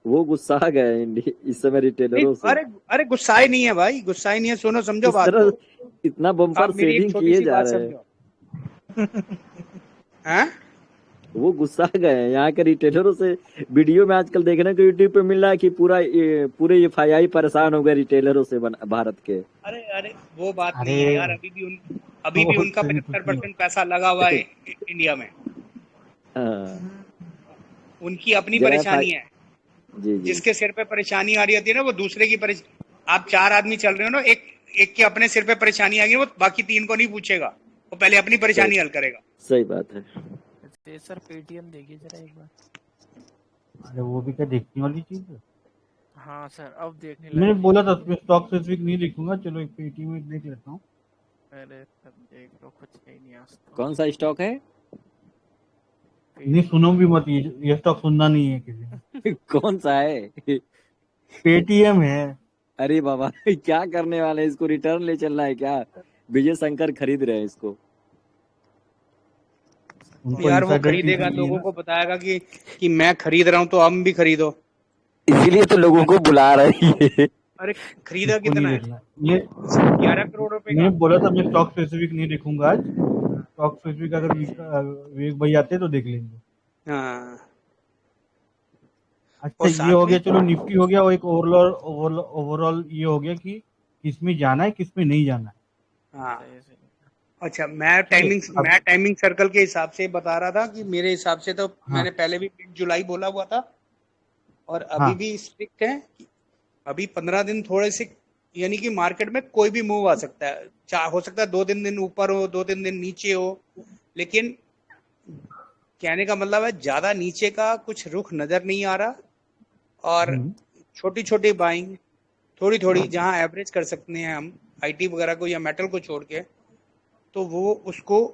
वो गुस्सा आ गए इस समय रिटेलरों से। अरे गुस्साए नहीं है भाई, गुस्साए नहीं है। सुनो समझो बात को। इतना बम्पर सेलिंग किए जा रहे हैं। हैं? वो गुस्सा गए हैं यहाँ के रिटेलरों से। वीडियो में आजकल देखने को यूट्यूब पे मिल रहा है कि पूरे एफआईआई परेशान हो गए रिटेलरों से भारत के। अरे वो बात नहीं है यार। अभी भी उनका 75% पैसा लगा हुआ है इंडिया में। उनकी अपनी परेशानी है। जी जी जिसके सिर पे परेशानी आ रही होती है ना, वो दूसरे की आप 4 आदमी चल रहे हो ना, एक के अपने सिर पे परेशानी आ गई, वो बाकी 3 को नहीं पूछेगा, वो पहले अपनी सही परेशानी हल करेगा। सही बात है। अच्छा सर पेटीएम देखिए जरा एक बार। अरे वो भी क्या देखने वाली चीज है? हाँ सर अब देखने मैंने लायक बोला चीज था है। उसमें स्टॉक स्पेसिफिक नहीं देखूंगा, चलो एक पेटीएम में देख लेता हूँ। अरे सर देख लो कुछ है ही नहीं आज तो। कौन सा स्टॉक है? नहीं सुनो भी मत, ये स्टॉक सुनना नहीं है किसी ने। कौन सा है? पेटीएम है। अरे बाबा क्या करने वाले हैं? इसको रिटर्न ले चलना है क्या? विजय शंकर खरीद रहे हैं इसको। उनको यार वो इनसाइडर की खरीदेगा, चाहिए लोगों ना। को बताएगा कि मैं खरीद रहा हूँ, तो हम भी खरीदो। इसीलिए तो लोगों को बुला रही है। अरे खरीदा इसको कितना नहीं है? देखना ये। 11 करोड़ रुपए मैंने का। बोला था मैं स्टॉक स्पेसिफिक नहीं देखूंगा आज। स्टॉक स्पेसिफिक अगर विवेक भाई आते तो देख लेंगे। हाँ अच्छा और ये हो साथ में गया, चलो निफ्टी हो गया, और एक ओवरऑल ये हो गया कि किसमें जाना है किसमें नहीं जाना है। हाँ सही सही। अच्छा, मैं ठीक है अब। टाइमिंग सर्कल के हिसाब से बता रहा था कि मेरे हिसाब से तो हाँ मैंने पहले भी जुलाई बोला हुआ था, और अभी हाँ भी स्ट्रिक्ट है कि अभी 15 दिन थोड़े से, यानी कि मार्केट में कोई भी मूव आ सकता है, हो सकता है 2-3 दिन ऊपर हो, 2-3 दिन नीचे हो, लेकिन कहने का मतलब है ज्यादा नीचे का कुछ रुख नजर नहीं आ रहा, और हम्म, छोटी छोटी बाइंग थोड़ी थोड़ी जहां एवरेज कर सकते हैं हम आईटी वगैरह को या मेटल को छोड़ के, तो वो उसको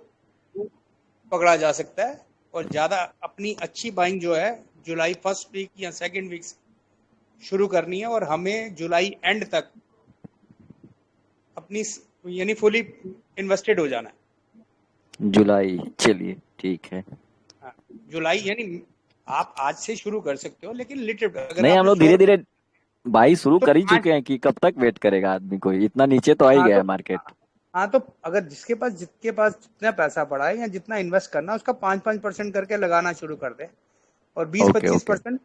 पकड़ा जा सकता है। और ज्यादा अपनी अच्छी बाइंग जो है जुलाई फर्स्ट वीक या सेकंड वीक शुरू करनी है, और हमें जुलाई एंड तक अपनी यानी फुली इन्वेस्टेड हो जाना है। जुलाई, चलिए ठीक है। हाँ, जुलाई यानी आप आज से शुरू कर सकते हो, लेकिन लिटिल अगर नहीं, हम आपने लोग श्योर धीरे धीरे भाई शुरू तो कर ही 5, चुके हैं कि कब तक वेट करेगा आदमी, कोई इतना नीचे तो आ ही हाँ गया तो है मार्केट। हाँ तो अगर जिसके पास जितना पैसा पड़ा है या जितना इन्वेस्ट करना है, उसका 5-5% करके लगाना शुरू कर दे, और ओके ओके 20-25%,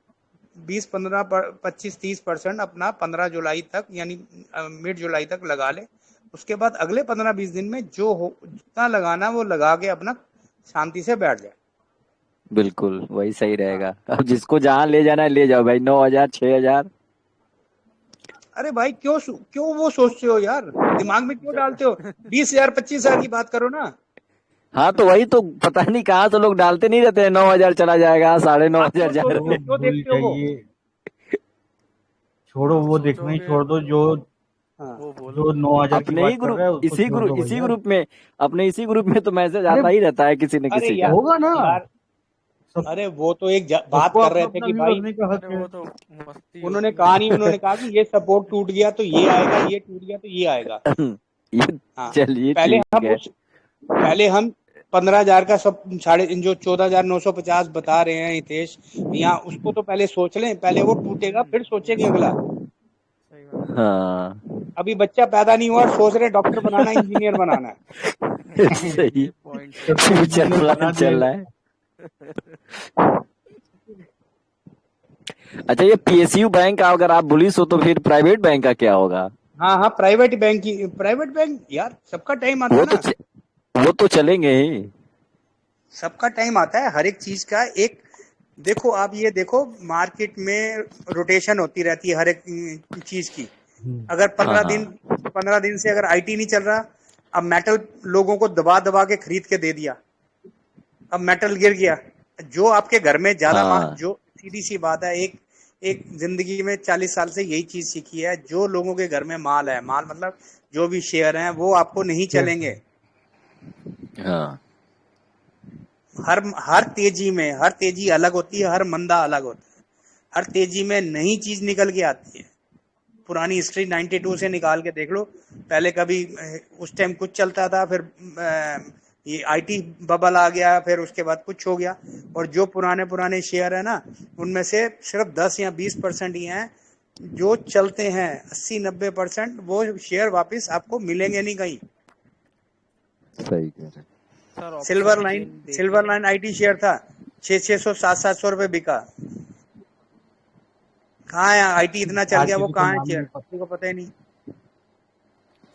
20-15-25-30% अपना 15 जुलाई तक यानी मिड जुलाई तक लगा ले। उसके बाद अगले 15-20 दिन में जो हो जितना लगाना वो लगा के अपना शांति से बैठ जाए। बिल्कुल वही सही हाँ रहेगा। अब जिसको जहां ले जाना है ले जाओ भाई, 9,000 6,000। अरे भाई क्यों वो सोचते हो यार, दिमाग में क्यों डालते हो? 20,000 25,000 की बात करो ना। हाँ तो वही तो पता नहीं कहाँ से लोग डालते नहीं रहते हैं, 9,000 चला जाएगा, आप 9,500 क्यों जा सोचते रहे हो, वो हैं। क्यों भूल देखते हो वो? जाइए, छोड़ो आप वो देखना ही सोचोगे छोड़ दो। जो हाँ वो जो बोलोगे। 9,000 की अपने ही बात कर ग्रुप रहा है उसको छोड़ दो इसी भैया। ग्रुप में अपने इसी ग्रुप में तो मैसेज अरे आता ही रहता है किसी न अरे किसी का। यार, होगा ना। यार सब अरे वो तो एक बात सबको कर अपना रहे थे अपना कि व्यू भाई, रखने का हक अरे है। वो तो मस्ती उन्होंने होती है कहा नहीं, उसमें। उन्होंने कहा कि ये सपोर्ट टूट गया तो ये आएगा, ये टूट गया तो ये आएगा। ये हाँ चलिए ठीक है। पहले हम 15,000 का सब साढ़े जो 14,950 बता रहे हैं हितेश, यहाँ उसको तो पहले सोच लें, पहले वो टूटेगा फिर सोचेंगे अगला। सही बात है। हाँ अभी बच्चा पैदा नहीं हुआ और सोच रहे डॉक्टर बनाना, इंजीनियर बनाना है। सही। ये पॉइंट सही सबको है। फ्यूचर इंजीनियर बना प्लान चल दिया। रहा है। अच्छा ये पीएसयू बैंक का अगर आप बुलिश हो तो फिर प्राइवेट बैंक का क्या होगा? हाँ हाँ, प्राइवेट बैंक यार, सबका टाइम आता है ना। वो तो चलेंगे ही। सबका टाइम आता है हर एक चीज का। एक देखो, आप ये देखो, मार्केट में रोटेशन होती रहती है हर एक चीज की। अगर हाँ 15 दिन से अगर आईटी नहीं चल रहा, अब मेटल लोगों को दबा दबा के खरीद के दे दिया, अब मेटल गिर गया। जो आपके घर में ज्यादा हाँ जो सीधी सी बात है, एक जिंदगी में 40 साल से यही चीज सीखी है, जो लोगों के घर में माल है, माल मतलब जो भी शेयर हैं, वो आपको नहीं चलेंगे। हाँ हर तेजी अलग होती है, हर मंदा अलग होता है। हर तेजी में नई चीज निकल के आती है। पुरानी हिस्ट्री 92 से निकाल के देख लो, पहले कभी उस टाइम कुछ चलता था, फिर ये आईटी बबल आ गया, फिर उसके बाद कुछ हो गया। और जो पुराने शेयर है ना, उनमें से सिर्फ 10 या 20% ही हैं जो चलते हैं। 80-90% वो शेयर वापस आपको मिलेंगे नहीं कहीं। सही कह रहे। Sir silver option chain silver देखिए। लाइन आईटी शेयर था, 600 700 रुपए बिका। कहाँ है आईटी, इतना चल गया, वो किसी को कहाँ है नाम शेयर, नहीं पता। किसी को पता ही नहीं।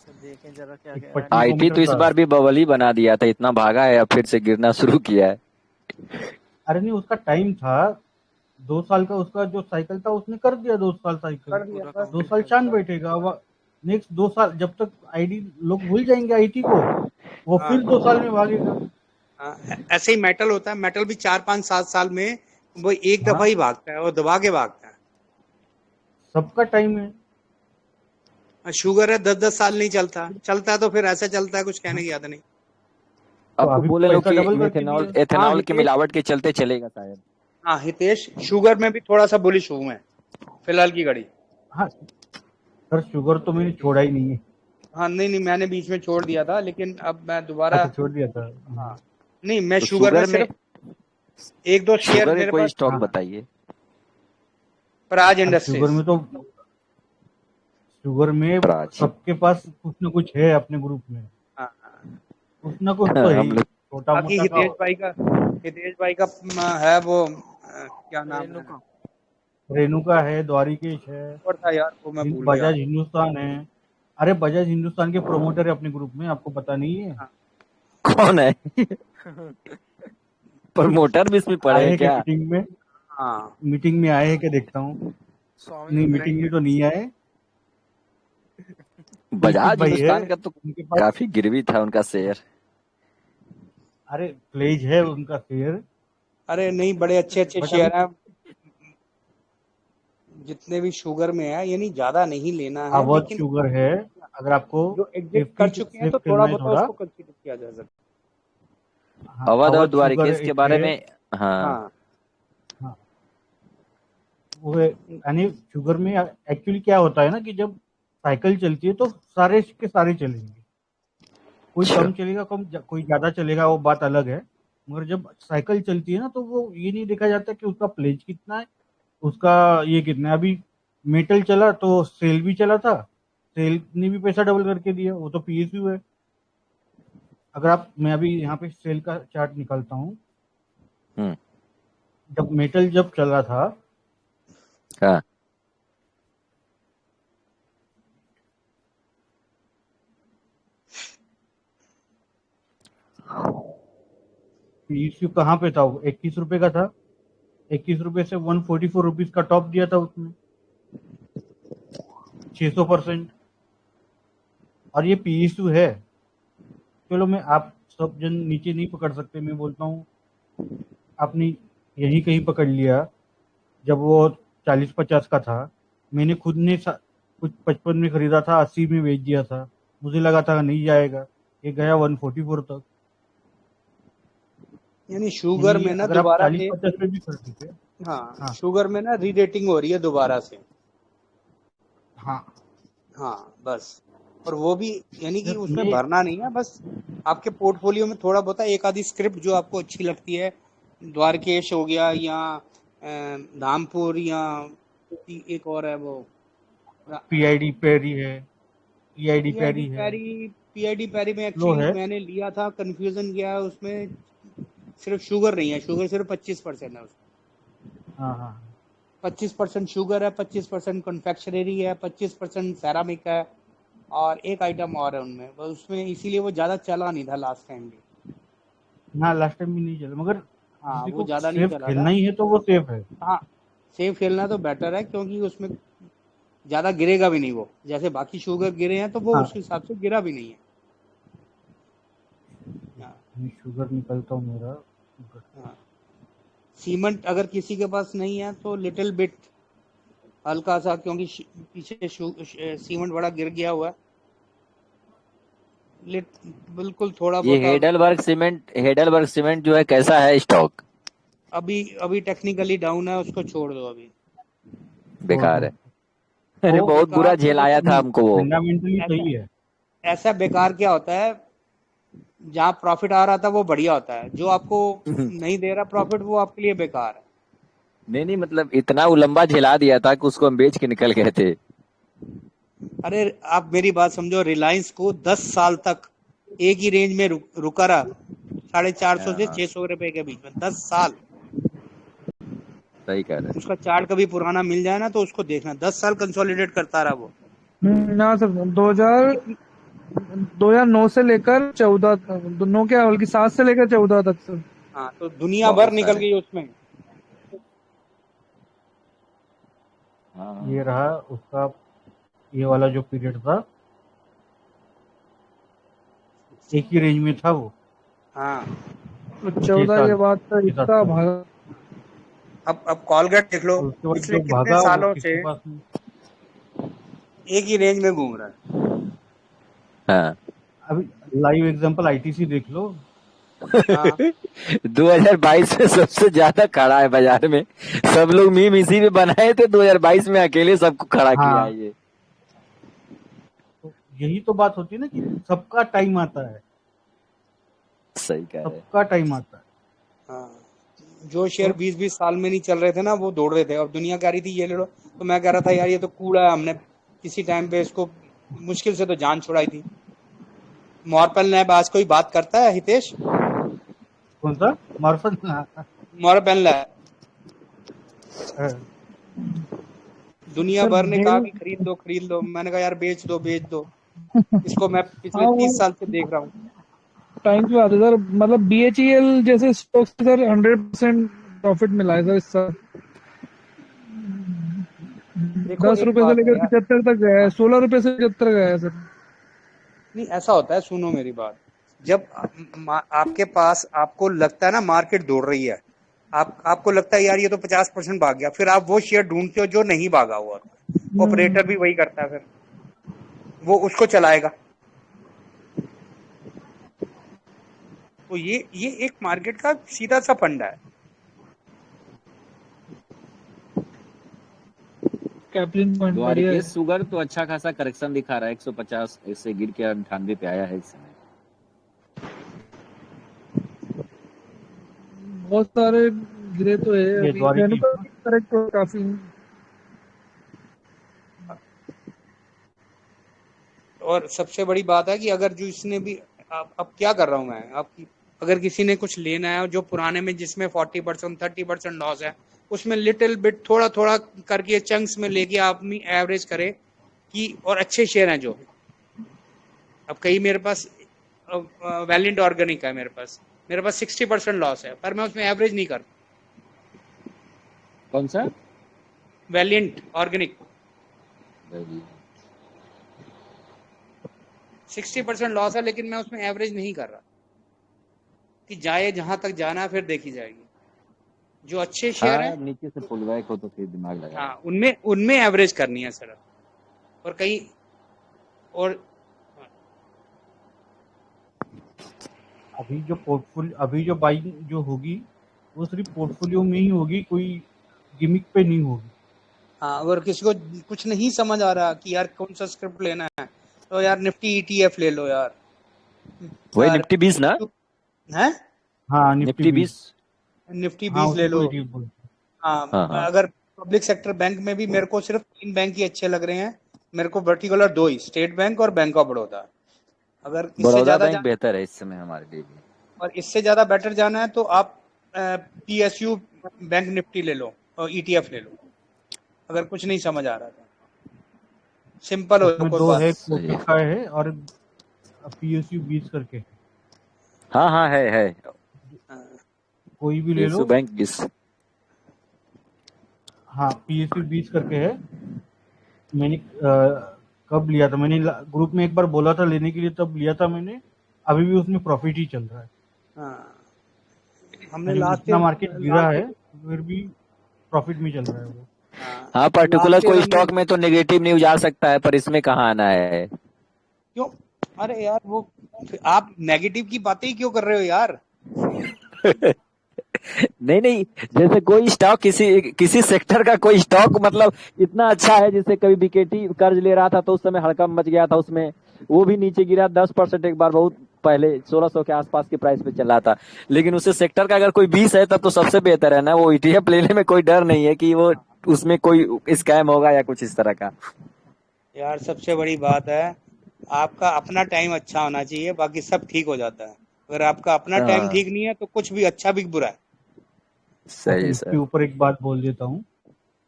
सर देखें जरा क्या एक कह रहा है पट्टी नीचे। आईटी तो कॉम्प्यूटर इस था। बार भी बबल ही बना दिया था, इतना भागा है अब फिर से गिरना शुरू किया है। अरे नहीं, उसका टाइम था 2 साल का उसका जो साइकिल था उसने कर दिया, 2 साल साइकिल, कर दिया पूरा बस। 2 साल कंप्लीट चांद करता। बैठेगा। अब नेक्स्ट 2 साल जब तक आईडी लोग भूल जाएंगे आईटी को, वो हाँ फिर 2 साल में भागेगा। हाँ, ऐसे ही मेटल होता है, मेटल भी 4 5 7 साल में वो एक दफा हाँ, ही भागता है, वो दबा के भागता है। सबका टाइम है। और शुगर है 10 10 साल नहीं चलता, चलता है तो फिर ऐसे चलता है, कुछ कहने हाँ, की याद नहीं। तो अब तो अभी बोले लोग पैसा कि डबल करके एथेनॉल दिया। हाँ एथेनॉल की हितेश, मिलावट के चलते चलेगा शायद। हाँ हितेश, शुगर में भी थोड़ा सा बुलिश हूँ मैं फिलहाल की घड़ी। हाँ सर, शुगर तो मैंने छोड़ा ही नहीं है। हाँ नहीं नहीं, मैंने बीच में छोड़ दिया था, लेकिन अब मैं दोबारा, अच्छा, छोड़ दिया था। हाँ नहीं, मैं तो शुगर में शुगर में सिर्फ 1 2 शेयर शुगर के मेरे कोई पास, स्टॉक हाँ, बताइए। प्राज अब शुगर इंडस्ट्रीज। में तो, शुगर में प्राच। सबके पास कुछ ना कुछ है अपने ग्रुप में, हाँ हाँ। कुछ ना कुछ तो है हम ही, लोग छोटा बाकी मोटा का होगा। हितेश भाई का है वो क्या नाम है, रेणुका। रेणुका है, द्वारिकेश है, और था यार वो मैं भूल गया। बजाज हिंदुस्तान है। अरे बजाज हिंदुस्तान के प्रोमोटर है अपने ग्रुप में, आपको पता नहीं है? हाँ, कौन है? प्रमोटर भी इसमें पड़े आए हैं हैं क्या क्या? मीटिंग में? हाँ मीटिंग में आए हैं क्या, देखता हूँ। स्वामी नहीं, विवेकानंद। मीटिंग में तो नहीं आए। कुलदीप बजाज भाई है हिंदुस्तान का तो उनके पास। काफी गिरवी था उनका शेयर। अरे प्लेज है उनका शेयर, अरे नहीं, बड़े अच्छे अच्छे बट अभी शेयर हैं जितने भी शुगर में है, यानी ज्यादा नहीं लेना है, अवध लेकिन शुगर है। अगर आपको जो एग्जिट कर सेफ्टी चुके हैं सेफ तो थोड़ा खेलना है बहुत थोड़ा, उसको कंसीडर किया जा सकता हाँ, अवध और अवध शुगर द्वारिकेश के एक बारे है। में। है। हाँ। हाँ हाँ, वो है। यानी शुगर में एक्चुअली क्या होता है ना, कि जब साइकिल चलती है तो सारे के सारे चलेंगे, कोई अच्छा। कम चलेगा, कोई ज्यादा चलेगा, वो बात अलग है। मगर जब साइकिल चलती है ना, तो वो ये नहीं देखा जाता कि उसका प्लेज कितना है, उसका ये कितना है। अभी मेटल चला तो सेल भी चला था, सेल ने भी पैसा डबल करके दिया, वो तो पीएसयू है। अगर आप, मैं अभी यहाँ पे सेल का चार्ट निकालता हूँ। हम्म। जब मेटल जब चल रहा था, हाँ। पीएसयू कहाँ पे था, वो 21 रुपए का था। 21 रुपए से 144 रुपीज का टॉप दिया था उसने, 600%। और ये पीएसयू है। चलो, मैं, आप सब जन नीचे नहीं पकड़ सकते, मैं बोलता हूँ आपने यहीं कहीं पकड़ लिया। जब वो 40-50 का था, मैंने खुद ने कुछ 55 में खरीदा था, 80 में बेच दिया था। मुझे लगा था नहीं जाएगा, ये गया 144 तक। यानी शुगर यानी में ना अगर आप दोबारा 40-50 में भी खरीदते। हाँ हाँ, शुगर में ना रीरेटिंग हो रही है दोबारा से। हाँ हाँ बस, और वो भी यानी कि सर, उसमें ये, भरना नहीं है, बस आपके पोर्टफोलियो में थोड़ा बहुत एक आधी स्क्रिप्ट जो आपको अच्छी लगती है, द्वारकेश हो गया, या धामपुर, या एक और है वो पीआईडी पैरी है, पीआईडी पीआईडी पैरी है, पैरी। पीआईडी पैरी में लो एक्चुअली है। मैंने लिया था, कंफ्यूजन किया है उसमें, सिर्फ शुगर नहीं है, शुगर सिर्फ 25% है उसमें। हाँ, हाँ, 25% शुगर है, 25% कन्फेक्शनरी है, 25% सेरामिक है, और एक आइटम और है उनमें, बस उसमें इसीलिए वो ज़्यादा चला नहीं था लास्ट टाइम भी। ना लास्ट टाइम भी नहीं चला, मगर हाँ किसी वो को ज़्यादा नहीं सेफ चला खेलना था। ही है तो वो सेफ है। हाँ सेफ खेलना तो बेटर है, क्योंकि उसमें ज़्यादा गिरेगा भी नहीं वो, जैसे बाकी शुगर गिरे हैं तो वो हाँ, उस हिसाब से गिरा भी नहीं है। हाँ, मैं शुगर निकलता हूँ मेरा। हाँ। सीमेंट अगर किसी के पास नहीं है तो लिटिल बिट, हल्का सा, क्योंकि पीछे सीमेंट बड़ा गिर गया हुआ है, बिल्कुल थोड़ा ये बहुत। हेडलबर्ग सीमेंट जो है कैसा है स्टॉक? अभी अभी टेक्निकली डाउन है, उसको छोड़ दो अभी। छोड़ बेकार दो, है। अरे वो बहुत बुरा बेकार है, झेलाया था हमको वो। फंडामेंटली ऐसा सही है। ऐसा बेकार क्या होता है, जहाँ प्रॉफिट आ रहा था वो बढ़िया होता है, जो आपको नहीं दे रहा प्रॉफिट वो आपके लिए बेकार है। नहीं नहीं, मतलब इतना वो लंबा झेला दिया था कि उसको हम बेच के निकल गए थे। अरे आप मेरी बात समझो, रिलायंस को 10 साल तक एक ही रेंज में रुका रहा, 450 से हाँ, 600 रुपए के बीच में 10 साल। सही कह रहे हैं। उसका चार्ट कभी पुराना मिल जाए ना तो उसको देखना, 10 साल कंसोलिडेट करता रहा वो। ना सर, 2009 से लेकर 14, 9 क्या बल्कि 7 से लेकर 14 तक सर। हाँ तो दुनिया बहुत भर निकल सारे। गई उसमें। हाँ ये रहा उसका, ये वाला जो पीरियड था, एक ही रेंज में था वो, हाँ। तो 6 14 के साल बाद तो 6-7 इतना साल, भागा। अब कॉलगेट देख लो, और उसके बाद पिछले जो कितने भागा वो सालों से किसके पास में। एक ही रेंज में घूम रहा है। हाँ। अभी लाइव एग्जांपल आईटीसी देख लो। हाँ 2022 में सबसे ज्यादा खड़ा है बाजार में। सब लोग मीम इसी में बनाए थे, 2022 में अकेले सबको खड़ा किया हाँ, है ये। तो यही तो बात होती है ना कि सबका टाइम आता है, सही कह रहे हैं। सबका टाइम आता है। हाँ। जो शेयर 20-20 साल में नहीं चल रहे थे ना, वो दौड़ रहे थे, और दुनिया कह रही थी ये ले लो, तो मैं कह रहा था यार ये तो कूड़ा है, हमने किसी टाइम पे इसको मुश्किल से तो जान छुड़ाई थी। मॉर्पल लैब आज कोई बात करता है हितेश? कौन सा मार्फत? मॉर्पल लैब दुनिया सर भर ने कहा भेल, कि खरीद लो, मैंने कहा यार बेच दो। इसको मैं पिछले हाँ 30 वो साल से देख रहा हूँ। टाइम की बात है सर, मतलब बीएचईएल जैसे स्टॉक्स सर 100% प्रॉफिट मिला है सर इस साल। देखो 10 एक रुपए से बात है लेकर यार, 75 तक गया है, 16 रुपए से 75 गया है सर। नहीं ऐसा होता है, सुनो मेरी बात। जब आपके पास, आपको लगता है ना मार्केट दौड़ रही है, आपको लगता है यार ये तो 50% भाग गया, फिर आप वो शेयर ढूंढते हो जो नहीं भागा हुआ। ऑपरेटर भी वही करता है, फिर वो उसको चलाएगा। तो ये एक मार्केट का सीधा सा फंडा है। कैप्लिन पॉइंट बढ़िया द्वारिकेश है। शुगर तो अच्छा खासा करेक्शन दिखा रहा है, 150 ऐसे गिर के 98 पे आया है इस समय। बहुत सारे गिरे तो है ये अभी, द्वारिकी रेणुका भी करेक्ट हो काफी। और सबसे बड़ी बात है कि अगर जो इसने भी, अब क्या कर रहा हूं मैं, आपकी अगर किसी ने कुछ लेना है जो पुराने में जिसमें 40% 30% लॉस है, उसमें लिटिल बिट थोड़ा थोड़ा करके चंक्स में लेके आप एवरेज करे कि, और अच्छे शेयर हैं जो, अब कहीं मेरे पास वैलिएंट ऑर्गेनिक है, मेरे पास 60% लॉस है, पर मैं उसमें एवरेज नहीं करता। कौन सा? वैलिएंट ऑर्गेनिक 60% लॉस है, लेकिन मैं उसमें एवरेज नहीं कर रहा कि जाए जहां तक जाना है, फिर देखी जाएगी। जो अच्छे शेयर हाँ, हैं, नीचे से पुल बैक हो तो फिर दिमाग लगा। हाँ उनमें उनमें एवरेज करनी है सर। और कहीं और अभी जो बाइंग जो होगी वो सिर्फ पोर्टफोलियो में ही होगी, कोई गिमिक पे नहीं होगी। हाँ, अगर किसी को कुछ नहीं समझ आ रहा कि यार कौन सा स्क्रिप्ट लेना है, तो यार निफ्टी ईटीएफ ले लो यार। वही यार निफ्टी 20 ना? है, हाँ निफ्टी निफ्टी 20। 20। निफ्टी हाँ 20 उसी ले को लो। ETF बोलते हैं। हाँ हाँ, हाँ। अगर पब्लिक सेक्टर बैंक में भी मेरे को सिर्फ 3 बैंक ही अच्छे लग रहे हैं। मेरे को पर्टिकुलर 2 ही, स्टेट बैंक और बैंक ऑफ बड़ौदा। अगर इससे बड़ौदा ज्यादा बैंक जाना बेहतर है इस समय हमारे लिए भी। और इससे ज्यादा बेटर जाना है तो आप पीएसयू बैंक निफ्टी ले लो और ईटीएफ ले लो, अगर कुछ नहीं समझ आ रहा था। सिंपल हो उसमें कोई 2 बात। है, सही कोटक है। का है और PSU 20 करके है। हाँ हाँ है। हाँ, कोई भी ले लो। PSU bank 20। हाँ PSU 20 करके है। मैंने कब लिया था, मैंने ग्रुप में एक बार बोला था लेने के लिए, तब लिया था मैंने। अभी भी उसमें प्रॉफिट ही चल रहा है, हाँ, हमने यानी लास्ट इतना ईयर मार्केट गिरा है फिर भी प्रॉफिट में चल रहा है वो। हाँ, पर्टिकुलर लास्ट ईयर कोई हमने स्टॉक में तो नेगेटिव न्यूज आ सकता है, पर इसमें कहाँ आना है। क्यों, अरे यार वो आप नेगेटिव की बातें ही क्यों कर रहे हो यार? नहीं नहीं, जैसे कोई स्टॉक किसी किसी सेक्टर का कोई स्टॉक मतलब इतना अच्छा है, जैसे कभी बीकेटी कर्ज ले रहा था तो उस समय हड़कंप मच गया था उसमें, वो भी नीचे गिरा 10% एक बार, बहुत पहले 1600 के आसपास की प्राइस पे चला था। लेकिन उसे सेक्टर का अगर कोई 20 है तब तो सबसे बेहतर है ना, वो ईटीएफ लेने में कोई डर नहीं है कि वो उसमें कोई स्कैम होगा या कुछ इस तरह का। यार सबसे बड़ी बात है, आपका अपना टाइम अच्छा होना चाहिए, बाकी सब ठीक हो जाता है। अगर आपका अपना टाइम हाँ ठीक नहीं है तो कुछ भी अच्छा भी बुरा है। अच्छा, सही इसके सर। ऊपर एक बात बोल देता हूँ।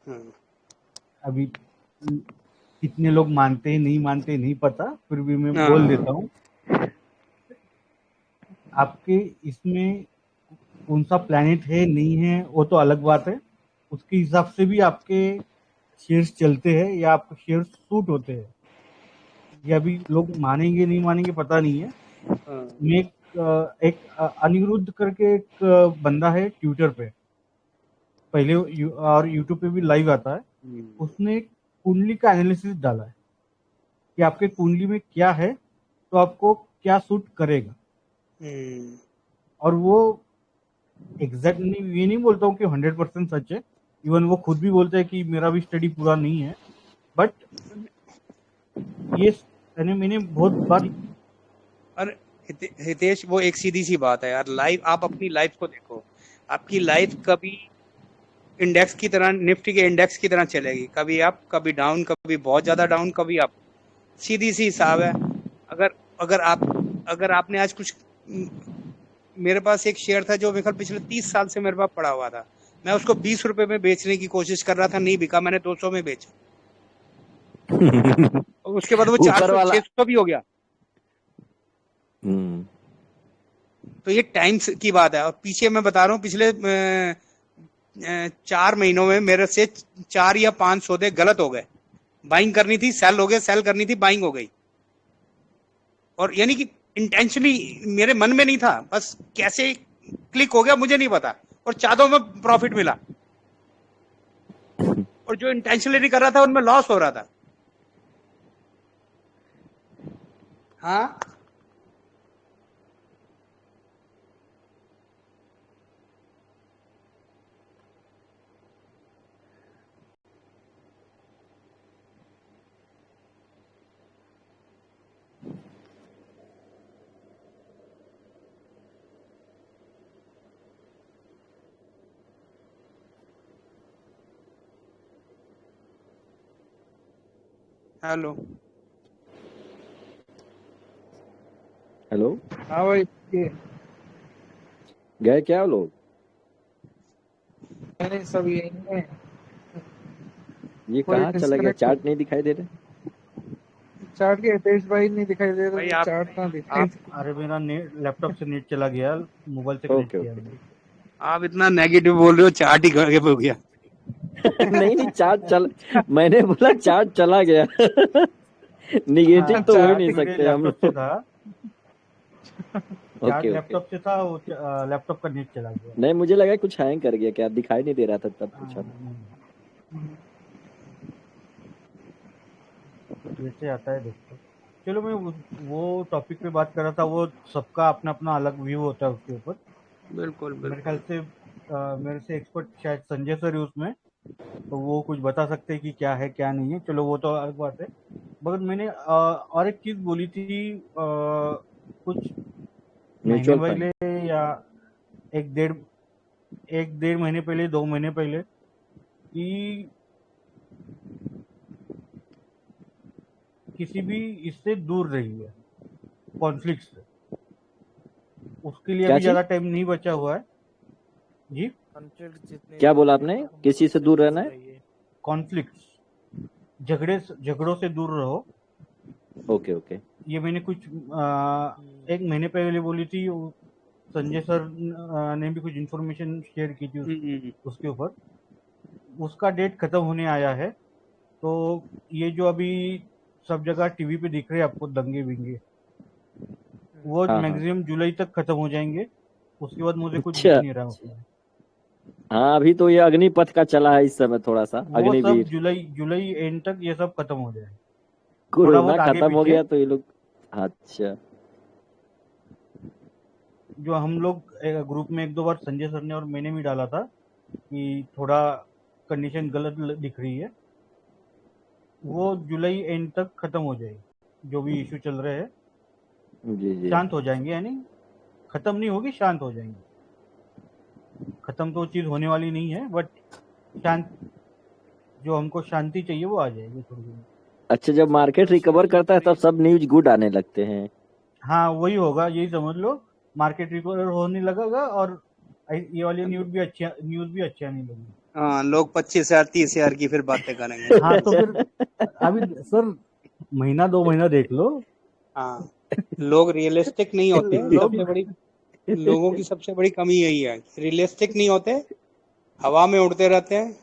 हम्म, अभी कितने लोग मानते हैं नहीं मानते हैं, नहीं पता, फिर भी मैं बोल हाँ देता हूँ। आपके इसमें कौन सा प्लैनेट है नहीं है वो तो अलग बात है, उसके हिसाब से भी आपके शेयर्स चलते हैं या आपको शेयर्स सूट होते हैं, ये अभी लोग मानेंगे नहीं मानेंगे पता नहीं है। मैं एक अनिरुद्ध करके एक बंदा है ट्विटर पे, पहले और यूट्यूब पे भी लाइव आता है। उसने एक कुंडली का एनालिसिस डाला है कि आपके कुंडली में क्या है तो आपको क्या सूट करेगा। और वो एग्जैक्ट नहीं, ये नहीं बोलता हूँ कि 100% सच है, इवन वो खुद भी बोलते हैं कि मेरा भी स्टडी पूरा नहीं है, बट ये मैंने बहुत बार। और हितेश, वो एक सीधी सी बात है यार, लाइफ, आप अपनी लाइफ को देखो, आपकी लाइफ कभी इंडेक्स की तरह, निफ्टी के इंडेक्स की तरह चलेगी, कभी अप कभी डाउन, कभी बहुत ज्यादा डाउन कभी अप, सीधी सी हिसाब है। अगर आपने आज कुछ, मेरे पास एक शेयर था जो मेरे ख्याल पिछले 30 साल से मेरे पास पड़ा हुआ था, मैं उसको 20 रुपए में बेचने की कोशिश कर रहा था, नहीं बिका, मैंने 200 में बेचा और उसके बाद वो 400-600 भी हो गया। तो ये टाइम की बात है। और पीछे मैं बता रहा हूँ, पिछले 4 महीनों में मेरे से 4 या 5 सौदे गलत हो गए, बाइंग करनी थी सेल हो गए, सेल करनी थी बाइंग हो गई। और यानी कि इंटेंशनली मेरे मन में नहीं था, बस कैसे क्लिक हो गया मुझे नहीं पता, और चादों में प्रॉफिट मिला, और जो इंटेंशनली नहीं कर रहा था उनमें लॉस हो रहा था। हाँ, हेलो हेलो, हाँ भाई, ये गए क्या वो लोग? नहीं सब यही है। ये कोई कहाँ चला गया? डिस्कनेक्ट चार्ट नहीं दिखाई दे रहे? चार्ट के हितेश भाई नहीं दिखाई दे भाई रहा, आप चार्ट कहाँ दिखाई अरे मेरा लैपटॉप से नेट चला गया, मोबाइल से कनेक्ट ओके किया ओके। मैंने। आप इतना नेगेटिव बोल रहे हो, चार्ट ही करके हो गया। नहीं, चार्ट चल, मैंने बोला चार्ट चला गया। निगेटिव तो हो ही नहीं मेरे सकते हम लैपटॉप से लोग। था, चार्ट ओके ओके। लैपटॉप से था, वो लैपटॉप का नेट चला गया। नहीं, मुझे लगा कुछ हैंग कर गया क्या, दिखाई नहीं दे रहा था तब पूछा। वैसे आता है दोस्तों। चलो, मैं वो टॉपिक पे बात कर रहा था, वो सबका अपना अपना अलग व्यू होता है उसके ऊपर। बिल्कुल मेरे ख्याल से मेरे से एक्सपर्ट शायद संजय सर है उसमें, तो वो कुछ बता सकते हैं कि क्या है क्या नहीं है। चलो वो तो अलग बात है। मगर मैंने और एक चीज बोली थी कुछ महीने म्यूचुअल पहले, फंड। या एक डेढ़ महीने पहले, 2 महीने पहले, कि किसी भी इससे दूर रही है, कॉन्फ्लिक्ट से। उसके लिए क्या अभी चीज? ज्यादा टाइम नहीं बचा हुआ है जी। कॉन्फ्लिक्ट जितने क्या भी बोला हैं, आपने? उन किसी सब से दूर रहना है? रहिए। कॉन्फ्लिक्ट, झगड़ों से दूर रहो। Okay okay. ये मैंने कुछ एक महीने पहले बोली थी। संजय सर ने भी कुछ इन्फॉर्मेशन शेयर की थी उसके ऊपर। उसका डेट खत्म होने आया है। तो ये जो अभी सब जगह टीवी पे दिख रहे हैं आपको दंगे विंगे, वो हाँ हाँ। मैक्सिमम जुलाई तक खत्म हो जाएंगे। उसके बाद मुझे कुछ दिख अच्छा। नहीं रहा उसमें। हाँ, अभी तो ये अग्निपथ का चला है इस समय, थोड़ा सा वो सब अग्निवीर। जुलाई एंड तक ये सब खत्म हो जाए। थोड़ा कोरोना बहुत आगे खत्म हो पीछे गया तो ये लोग। अच्छा। जो हम लोग ग्रुप में 1-2 बार संजय सर ने और मैंने भी डाला था कि थोड़ा कंडीशन गलत दिख रही है, वो जुलाई एंड तक खत्म हो जाएगी। जो भी इशू चल रहे हैं जी जी। शांत हो जाएंगे, यानी खत्म नहीं होगी, शांत हो जाएंगे। खत्म तो चीज होने वाली नहीं है, बट शांत, जो हमको शांति चाहिए वो आ जाएगी थोड़ी देर में। अच्छा, जब मार्केट रिकवर करता है तब सब न्यूज गुड आने लगते हैं। हाँ, वही होगा, यही समझ लो। मार्केट रिकवर होने लगेगा और ये वाली न्यूज भी अच्छा नहीं लगेगी। हाँ, लोग 25,000 30,000 की फिर बातें करेंगे। हाँ, तो फिर अभी सर महीना 2 महीना देख लो। हाँ, लोग रियलिस्टिक नहीं होते। लोगों की सबसे बड़ी कमी यही है, रियलिस्टिक नहीं होते, हवा में उड़ते रहते हैं।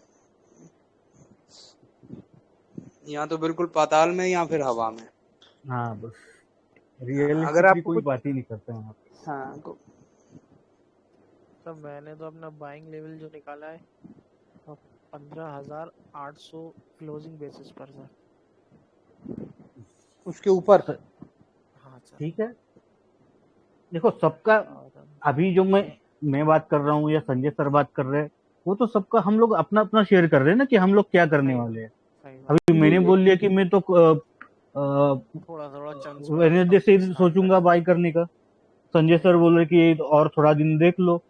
या तो बिल्कुल पाताल में या फिर हवा में। हाँ बस अगर रियलिस्टिकली आपको कोई कुछ बात ही नहीं करते वहाँ पे। हाँ तब मैंने तो अपना बाइंग लेवल जो निकाला है 15,800 क्लोजिंग बेसिस पर सर। उसके ऊपर हाँ सर। ठीक है, देखो सबका और अभी जो मैं बात कर रहा हूँ या संजय सर बात कर रहे हैं, वो तो सबका हम लोग अपना अपना शेयर कर रहे हैं ना कि हम लोग क्या करने सही वाले हैं। सही बात, अभी मैंने बोल लिया कि मैं तो थोड़ा थोड़ा चंक्स में वेडनेसडे से start सोचूंगा बाय करने का। संजय सर बोल रहे कि और थोड़ा दिन देख लो।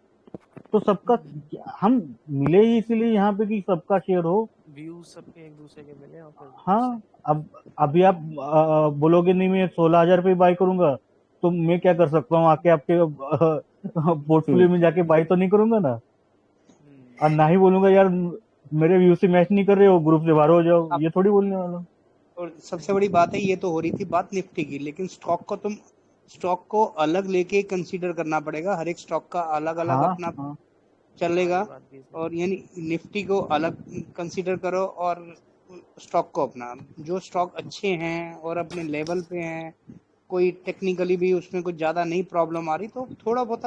तो सबका हम मिले ही इसीलिए यहाँ पे कि सबका शेयर हो। व्यूज सबके एक दूसरे के मिले और फिर हाँ, अब अभी आप बोलोगे नहीं मैं 16,000 पे बाय करूंगा, तो मैं क्या कर सकता हूँ, आके आपके पोर्टफोलियो में जाके बाय तो नहीं करूंगा ना। और ना ही बोलूंगा यार मेरे व्यू से मैच नहीं कर रहे हो, ग्रुप से बाहर हो जाओ, ये थोड़ी बोलने वाला हूँ। और सबसे बड़ी बात है, ये तो हो रही थी बात निफ्टी की, लेकिन स्टॉक को अलग लेके कंसीडर करना पड़ेगा। हर एक स्टॉक का अलग अलग हाँ अपना हाँ चलेगा, हमारी बात भी सही। और यानी निफ्टी को अलग कंसीडर करो और स्टॉक को अपना। जो स्टॉक अच्छे हैं और अपने लेवल पे हैं, कोई टेक्निकली भी उसमें कुछ ज़्यादा नहीं प्रॉब्लम आ रही, तो थोड़ा बहुत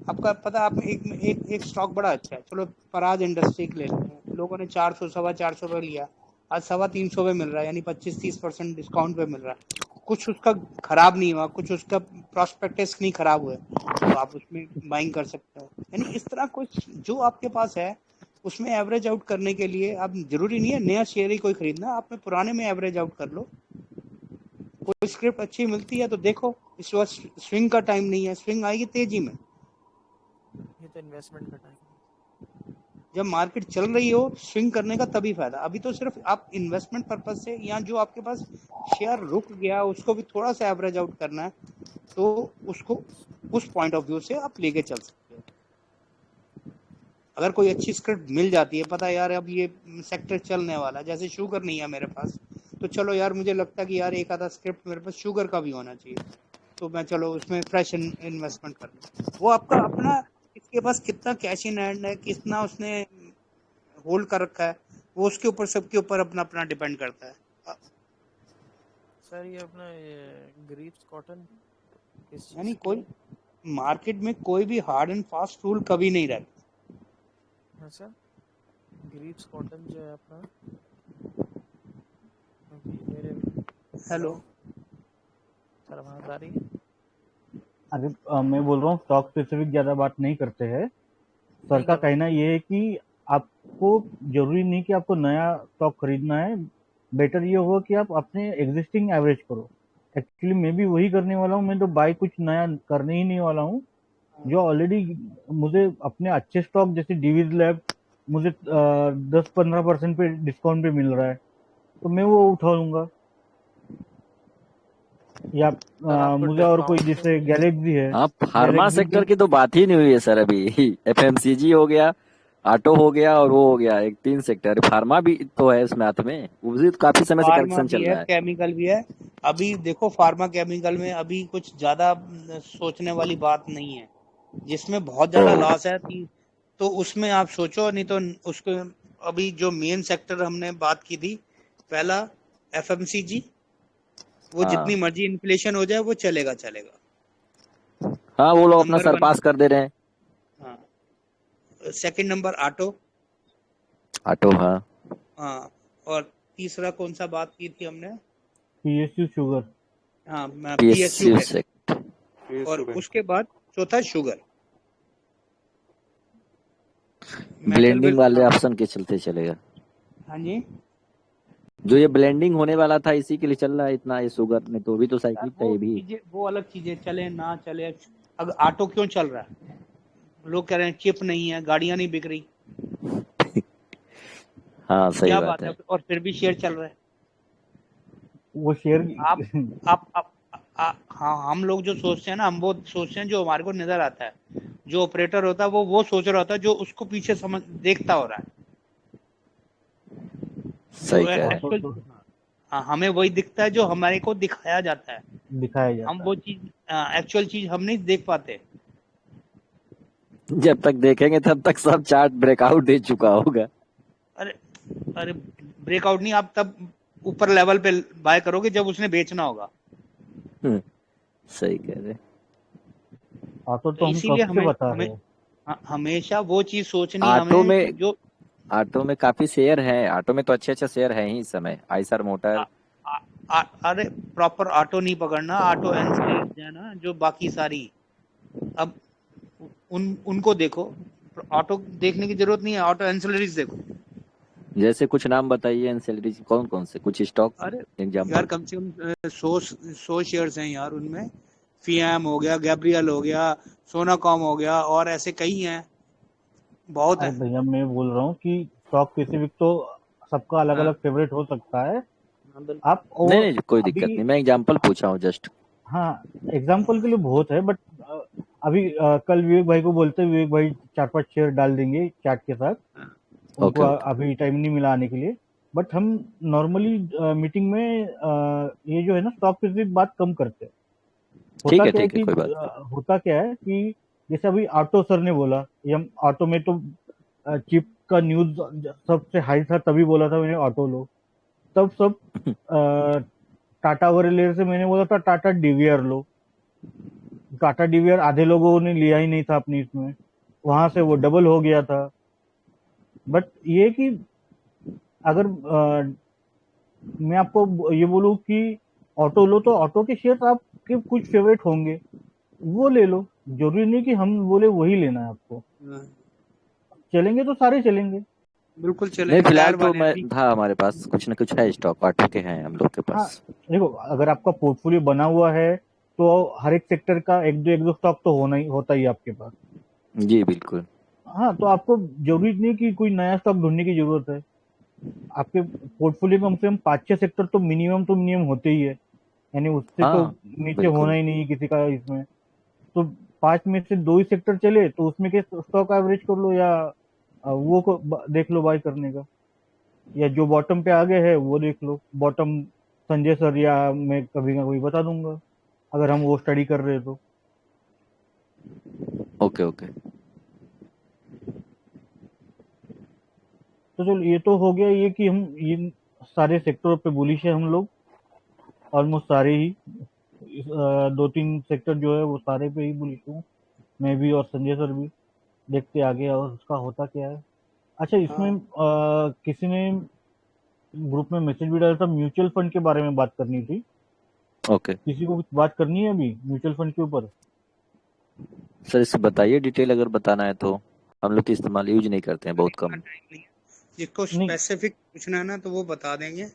आपका पता, आप एक स्टॉक बड़ा अच्छा है, चलो पराज इंडस्ट्री ले लेते हैं, लोगों ने 400 450 पे लिया, आज 350 पे मिल रहा है, यानी 25-30% डिस्काउंट पे मिल रहा है। कुछ उसका खराब नहीं हुआ, कुछ उसका प्रॉस्पेक्टस नहीं खराब हुए, तो आप उसमें बाइंग कर सकते हो। यानी इस तरह कुछ जो आपके पास है उसमें एवरेज आउट करने के लिए आप जरूरी नहीं है नया शेयर ही कोई खरीदना, आप में पुराने में एवरेज आउट कर लो। कोई स्क्रिप्ट अच्छी मिलती है तो देखो, इस वक्त स्विंग का टाइम नहीं है, स्विंग आएगी तेजी में। ये तो इन्वेस्टमेंट का टाइम है। जब मार्केट चल रही हो स्विंग करने का तभी फायदा। अभी तो सिर्फ आप इन्वेस्टमेंट पर्पज से, या जो आपके पास शेयर रुक गया उसको भी थोड़ा सा एवरेज आउट करना है, तो उसको उस पॉइंट ऑफ व्यू से आप लेके चल सकते हो। अगर कोई अच्छी स्क्रिप्ट मिल जाती है, पता है यार अब ये सेक्टर चलने वाला है, जैसे शुगर नहीं है मेरे पास, तो चलो यार मुझे लगता है कि यार एक आधा स्क्रिप्ट मेरे पास शुगर का भी होना चाहिए, तो मैं चलो उसमें फ्रेश इन्वेस्टमेंट कर लूँ। वो आपका अपना, इसके पास कितना कैश इन हैंड है, कितना उसने होल्ड कर रखा है, वो उसके ऊपर, सबके ऊपर अपना अपना डिपेंड करता है। सर ये अपना ग्रीव्स कॉटन किस यानी चीज की कोई है? मार्केट में कोई भी हार्ड एंड फास्ट रूल कभी नहीं रहता। हाँ सर, ग्रीव्स कॉटन जो है अपना, अभी मेरे हेलो, सर आवाज आ रही है? अरे मैं बोल रहा हूँ स्टॉक स्पेसिफिक ज्यादा बात नहीं करते हैं। सर नहीं का करते। कहना ये है कि आपको जरूरी नहीं कि आपको नया स्टॉक खरीदना है, बेटर ये होगा कि आप अपने एग्जिस्टिंग एवरेज करो। एक्चुअली मैं भी वही करने वाला हूँ, मैं तो बाय कुछ नया करने ही नहीं वाला हूँ। जो ऑलरेडी मुझे अपने अच्छे स्टॉक जैसे डीवीज लैब मुझे 10-15% पे डिस्काउंट पे मिल रहा है, तो मैं वो उठा लूंगा। या सर आपको मुझे और कोई डिस्काउंट पे जैसे मिल गैलेक्सी है, हाँ, फार्मा गैलेक्सी सेक्टर की तो बात ही नहीं हुई है सर अभी। एफएमसीजी हो गया, ऑटो हो गया, और वो हो गया, एक 3 सेक्टर। फार्मा भी तो है इसमें हाथ में, वो भी तो काफी समय से फार्मा करेक्शन भी चल है, रहा है। केमिकल भी है। अभी देखो फार्मा केमिकल में अभी कुछ ज्यादा सोचने वाली बात नहीं है, जिसमें बहुत ज्यादा लॉस है तो उसमें आप सोचो, नहीं तो उसको। अभी जो मेन सेक्टर हमने बात की थी, पहला एफएमसीजी, वो जितनी हाँ मर्जी इन्फ्लेशन हो जाए वो चलेगा चलेगा। हाँ, वो लोग अपना नंबर वन। सरपास कर दे रहे हैं। हाँ, सेकंड नंबर ऑटो। ऑटो, हाँ। हाँ, और तीसरा कौन सा बात की थी हमने? PSU sugar. हाँ, पीएसयू पीएसयू है। सेक्टर। और उसके बाद चौथा शुगर। Metal blending bill. वाले हाँ ऑप्शन के चलते चलेगा। हाँ जी। जो ये ब्लेंडिंग होने वाला था इसी के लिए चल रहा है इतना, ये शुगर नहीं तो भी तो यार साइक्लिक था वो ये भी। चीजें, वो अलग चीजें, चले ना चले। अब ऑटो क्यों चल रहा है? लोग कह रहे हैं चिप नहीं है, गाड़ियां नहीं बिक रही, हाँ सही क्या बात बात है। है, और फिर भी शेयर चल रहा है। वो शेयर आप हाँ, हम लोग जो सोचते हैं ना, हम वो सोचते हैं जो हमारे को नजर आता है। जो ऑपरेटर होता है वो सोच रहा होता है जो उसको पीछे समझ देखता हो रहा है। जो सही कह रहे हैं। एक्चुअल, हाँ, हमें वही दिखता है जो हमारे को दिखाया जाता है। दिखाया हम जाता वो है। चीज, एक्चुअल चीज हम नहीं देख पाते। जब तक देखेंगे तब तक सब चार्ट ब्रेकआउट दे चुका होगा। अरे अरे, ब्रेकआउट नहीं, आप तब ऊपर लेवल पे बाय करोगे जब उसने बेचना होगा। सही कह रहे। ऑटो तो तो हम इसीलिए कब से हमें बता हमें रहे हैं। हमेशा वो चीज सोचनी ऑटो हमें कि में जो ऑटो में काफी शेयर है, ऑटो में तो अच्छे अच्छे शेयर है ही इस समय, आइसर मोटर। आ, अरे प्रॉपर ऑटो नहीं पकड़ना, ऑटो एंसिलरीज है ना जो बाकी सारी, अब उनको देखो, ऑटो देखने की जरूरत नहीं है, ऑटो एंसिलरीज देखो। जैसे कुछ नाम बताइए एंसेलरीज, कौन कौन से, कुछ स्टॉक अरे यार एग्जांपल। कम से कम 100 शेयर्स हैं यार उनमें। फीएम हो गया, गैब्रियल हो गया, सोनाकॉम हो गया, और ऐसे कई हैं, बहुत अरे हैं। भैया मैं बोल रहा हूँ कि स्टॉक स्पेसिफिक तो सबका अलग हाँ अलग फेवरेट हो सकता है। हाँ, बिल्कुल। आप नहीं और नहीं कोई दिक्कत अभी नहीं, मैं एग्जांपल पूछा हूँ जस्ट। हाँ एग्जाम्पल के लिए बहुत है, बट अभी कल विवेक भाई को बोलते हैं, विवेक भाई 4-5 शेयर डाल देंगे चार्ट के साथ। उनको ओके ओके। अभी टाइम नहीं मिला आने के लिए। बट हम नॉर्मली मीटिंग में ये जो है ना स्टॉक स्पेसिफिक बात कम करते हैं। होता क्या है ठीक है कि कोई बात होता क्या है कि जैसे अभी ऑटो सर ने बोला, ये हम ऑटो में तो चिप का न्यूज सबसे हाई था, तभी बोला था मैंने ऑटो लो। तब सब नहीं। टाटा वगैरह से मैंने बोला था टाटा डीवीआर लो। टाटा डीवीआर आधे लोगों ने लिया ही नहीं था अपनी इसमें, वहां से वो डबल हो गया था। बट ये कि अगर मैं आपको ये बोलूं कि ऑटो लो, तो ऑटो के शेयर आपके कुछ फेवरेट होंगे, वो ले लो। जरूरी नहीं कि हम बोले वही लेना है आपको। हाँ, चलेंगे तो सारे चलेंगे। बिल्कुल नहीं, चलेंगे, फिलहाल टायर तो वाले मैं अभी। था, हमारे पास कुछ ना कुछ है स्टॉक, ऑटो के हैं हम लोग के हाँ पास। देखो, अगर आपका पोर्टफोलियो बना हुआ है तो हर एक सेक्टर का एक दो स्टॉक तो होता ही है आपके पास। जी बिल्कुल। हाँ तो आपको जरूरी नहीं कि कोई नया स्टॉक ढूंढने की जरूरत है। आपके पोर्टफोलियो में कम से कम 5-6 सेक्टर तो मिनिमम होते ही है, यानी उससे तो हाँ नीचे होना बिल्कुल। ही नहीं है किसी का इसमें। तो 5 में से 2 ही सेक्टर चले तो उसमें के स्टॉक एवरेज कर लो, या देख लो बाय करने का, या जो बॉटम पे आ गए है वो देख लो। बॉटम संजय सर या मैं कभी ना कभी बता दूंगा, अगर हम वो स्टडी कर रहे हैं तो। Okay okay. तो चलो ये तो हो गया, ये कि हम ये सारे सेक्टरों पे बुलिश है हम लोग, ऑलमोस्ट सारे ही। 2-3 सेक्टर जो है वो सारे पे ही बुलिश हूँ, मैं भी और संजय सर भी। देखते आगे और उसका होता क्या है। अच्छा, इसमें हाँ किसी ने ग्रुप में मैसेज भी डाला था, म्यूचुअल फंड के बारे में बात करनी थी। ओके किसी को कुछ बात करनी है अभी म्यूचुअल फंड के ऊपर? सर, इससे बताइए डिटेल, अगर बताना है तो। हम लोग तो इस्तेमाल यूज नहीं करते हैं, अरे बहुत इतना कम। टाइम नहीं है, जिसको नहीं स्पेसिफिक पूछना है ना तो वो बता देंगे।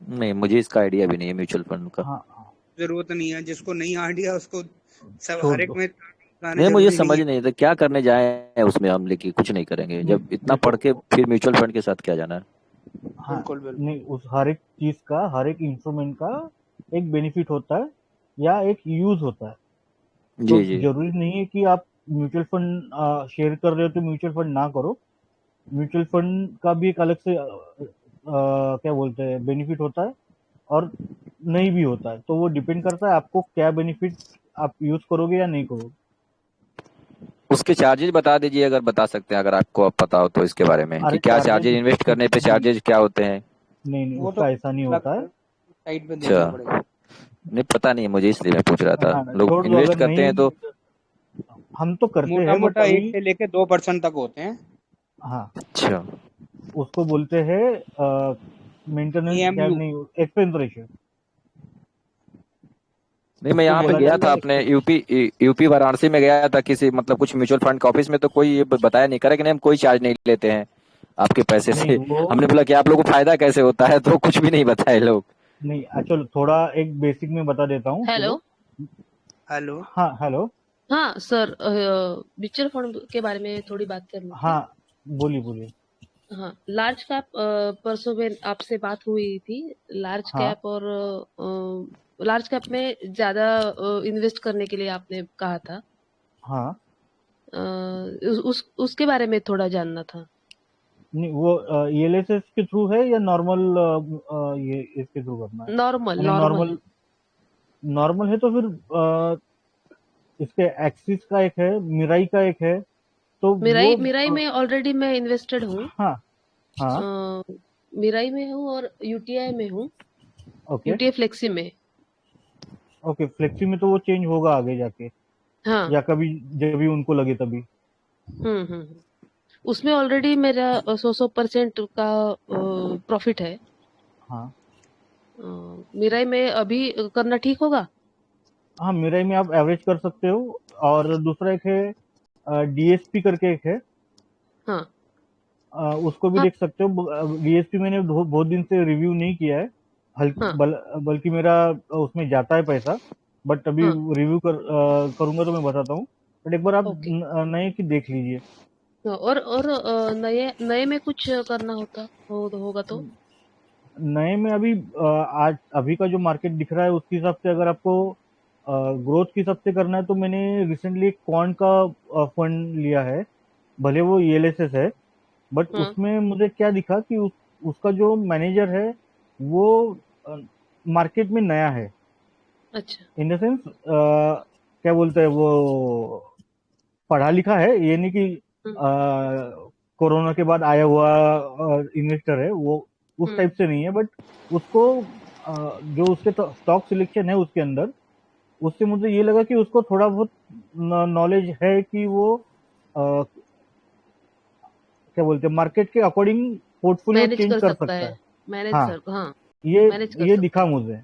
नहीं, मुझे इसका आइडिया भी नहीं है म्यूचुअल फंड का। हाँ हाँ, जरूरत नहीं है, जिसको नहीं आइडिया उसको सब छोड़ हर एक दो। में लगाने नहीं, मुझे जरूरी नहीं समझ है। नहीं आता क्या करने जाए उसमें हम, लेके कुछ नहीं करेंगे नहीं जब इतना देखो, पढ़ के फिर म्यूचुअल फंड के साथ क्या जाना है। हाँ बिल्कुल बिल्कुल। नहीं, उस हर एक चीज का, हर एक इंस्ट्रूमेंट का एक बेनिफिट होता है या एक यूज होता है। तो जी जी। जरूरी नहीं है कि आप म्यूचुअल फंड शेयर कर रहे हो तो म्यूचुअल फंड ना करो। म्यूचुअल फंड का भी एक अलग से क्या बोलते हैं बेनिफिट होता है, और नहीं भी होता है। तो वो डिपेंड करता है आपको क्या बेनिफिट आप यूज करोगे या नहीं करोगे। उसके चार्जेज बता दीजिए, अगर बता सकते हैं, अगर आपको अब पता हो तो इसके बारे में, कि अरे क्या चार्जेस चार्जेज, इन्वेस्ट करने पे नहीं, चार्जेज क्या होते हैं। नहीं वो तो उसका ऐसा नहीं अलग होता है। साइट पे अच्छा, देखना पड़ेगा। नहीं पता नहीं है मुझे, इसलिए मैं पूछ रहा था। हाँ लोग छोड़ दो, इन्वेस्ट अगर करते हैं नहीं, तो। हम तो करते मोटा हैं बट मोटा अभी 1 से लेके 2% तक होते हैं। हाँ अच्छा। उसको बोलते हैं मेंटेनेंस, क्या EMU। नहीं, एक्सपेंस रेशियो नहीं, मैं उसको यहाँ पे बोला गया जाता था है अपने एक्सपेंस। यूपी वाराणसी में गया था, किसी मतलब कुछ म्यूचुअल फंड के ऑफिस में, तो कोई ये बताया नहीं, करे कि नहीं हम कोई चार्ज नहीं लेते हैं आपके पैसे नहीं से। वो हमने बोला कि आप लोगों को फायदा कैसे होता है, तो कुछ भी नहीं बताए लोग। नहीं, चलो थोड़ा एक बेसिक में बता देता हूँ, हेलो। सुनो। हेलो। हाँ हेलो। हाँ सर, म्यूचुअल फंड के बारे में थोड़ी बात करनी थी। हाँ बोलिए बोलिए। हाँ, लार्ज कैप, परसों में आपसे बात हुई थी। लार्ज हाँ कैप और लार्ज कैप में ज्यादा इन्वेस्ट करने के लिए आपने कहा था। हाँ। उसके बारे में थोड़ा जानना था। नहीं वो ELSS के थ्रू है या नॉर्मल, ये इसके थ्रू करना है? नॉर्मल मैंने नॉर्मल है। नॉर्मल, नॉर्मल है तो फिर इसके एक्सिस का एक है, मिराई का एक है, तो वो मिराई मिराई में ऑलरेडी मैं इन्वेस्टेड हूँ। हाँ हाँ। मिराई में हूँ और यूटीआई में हूँ, ओके यूटीआई फ्लेक्सी में। ओके, फ्लेक्सी में तो वो चेंज होगा आगे जाके, हाँ। या कभी जब भी उनको लगे तभी। हम्म। उसमें ऑलरेडी मेरा 100% का प्रॉफिट है। हाँ मिराई में अभी करना ठीक होगा? हाँ, मिराई में आप एवरेज कर सकते हो। और दूसरा एक है डीएसपी करके एक है, हाँ उसको भी हाँ देख सकते हो। डीएसपी मैंने बहुत दिन से रिव्यू नहीं किया है, हाँ बल्कि मेरा उसमें जाता है पैसा। बट अभी हाँ। रिव्यू करूंगा तो मैं बताता हूँ। बट एक बार आप ओके। नए की देख लीजिए। और नए नए में कुछ करना होगा तो? नए में अभी आज अभी का जो मार्केट दिख रहा है उसके हिसाब से अगर आपको ग्रोथ के हिसाब से करना है तो मैंने रिसेंटली एक कॉर्न का फंड लिया है। भले वो ईएलएसएस है, बट हाँ। उसमें मुझे क्या दिखा कि उसका जो मैनेजर है वो मार्केट में नया है। अच्छा। इन द सेंस क्या बोलते हैं वो, पढ़ा लिखा है, ये नहीं कि हम्म कोरोना के बाद आया हुआ इन्वेस्टर है वो, उस हम्म टाइप से नहीं है। बट उसको जो उसके स्टॉक सिलेक्शन है उसके अंदर, उससे मुझे ये लगा कि उसको थोड़ा बहुत नॉलेज है कि वो क्या बोलते हैं मार्केट के अकॉर्डिंग पोर्टफोलियो मैनेज चेंज कर कर सकता सकता है। है। मैनेज हाँ, सर हाँ। ये मैनेज कर ये सकता दिखा है। मुझे।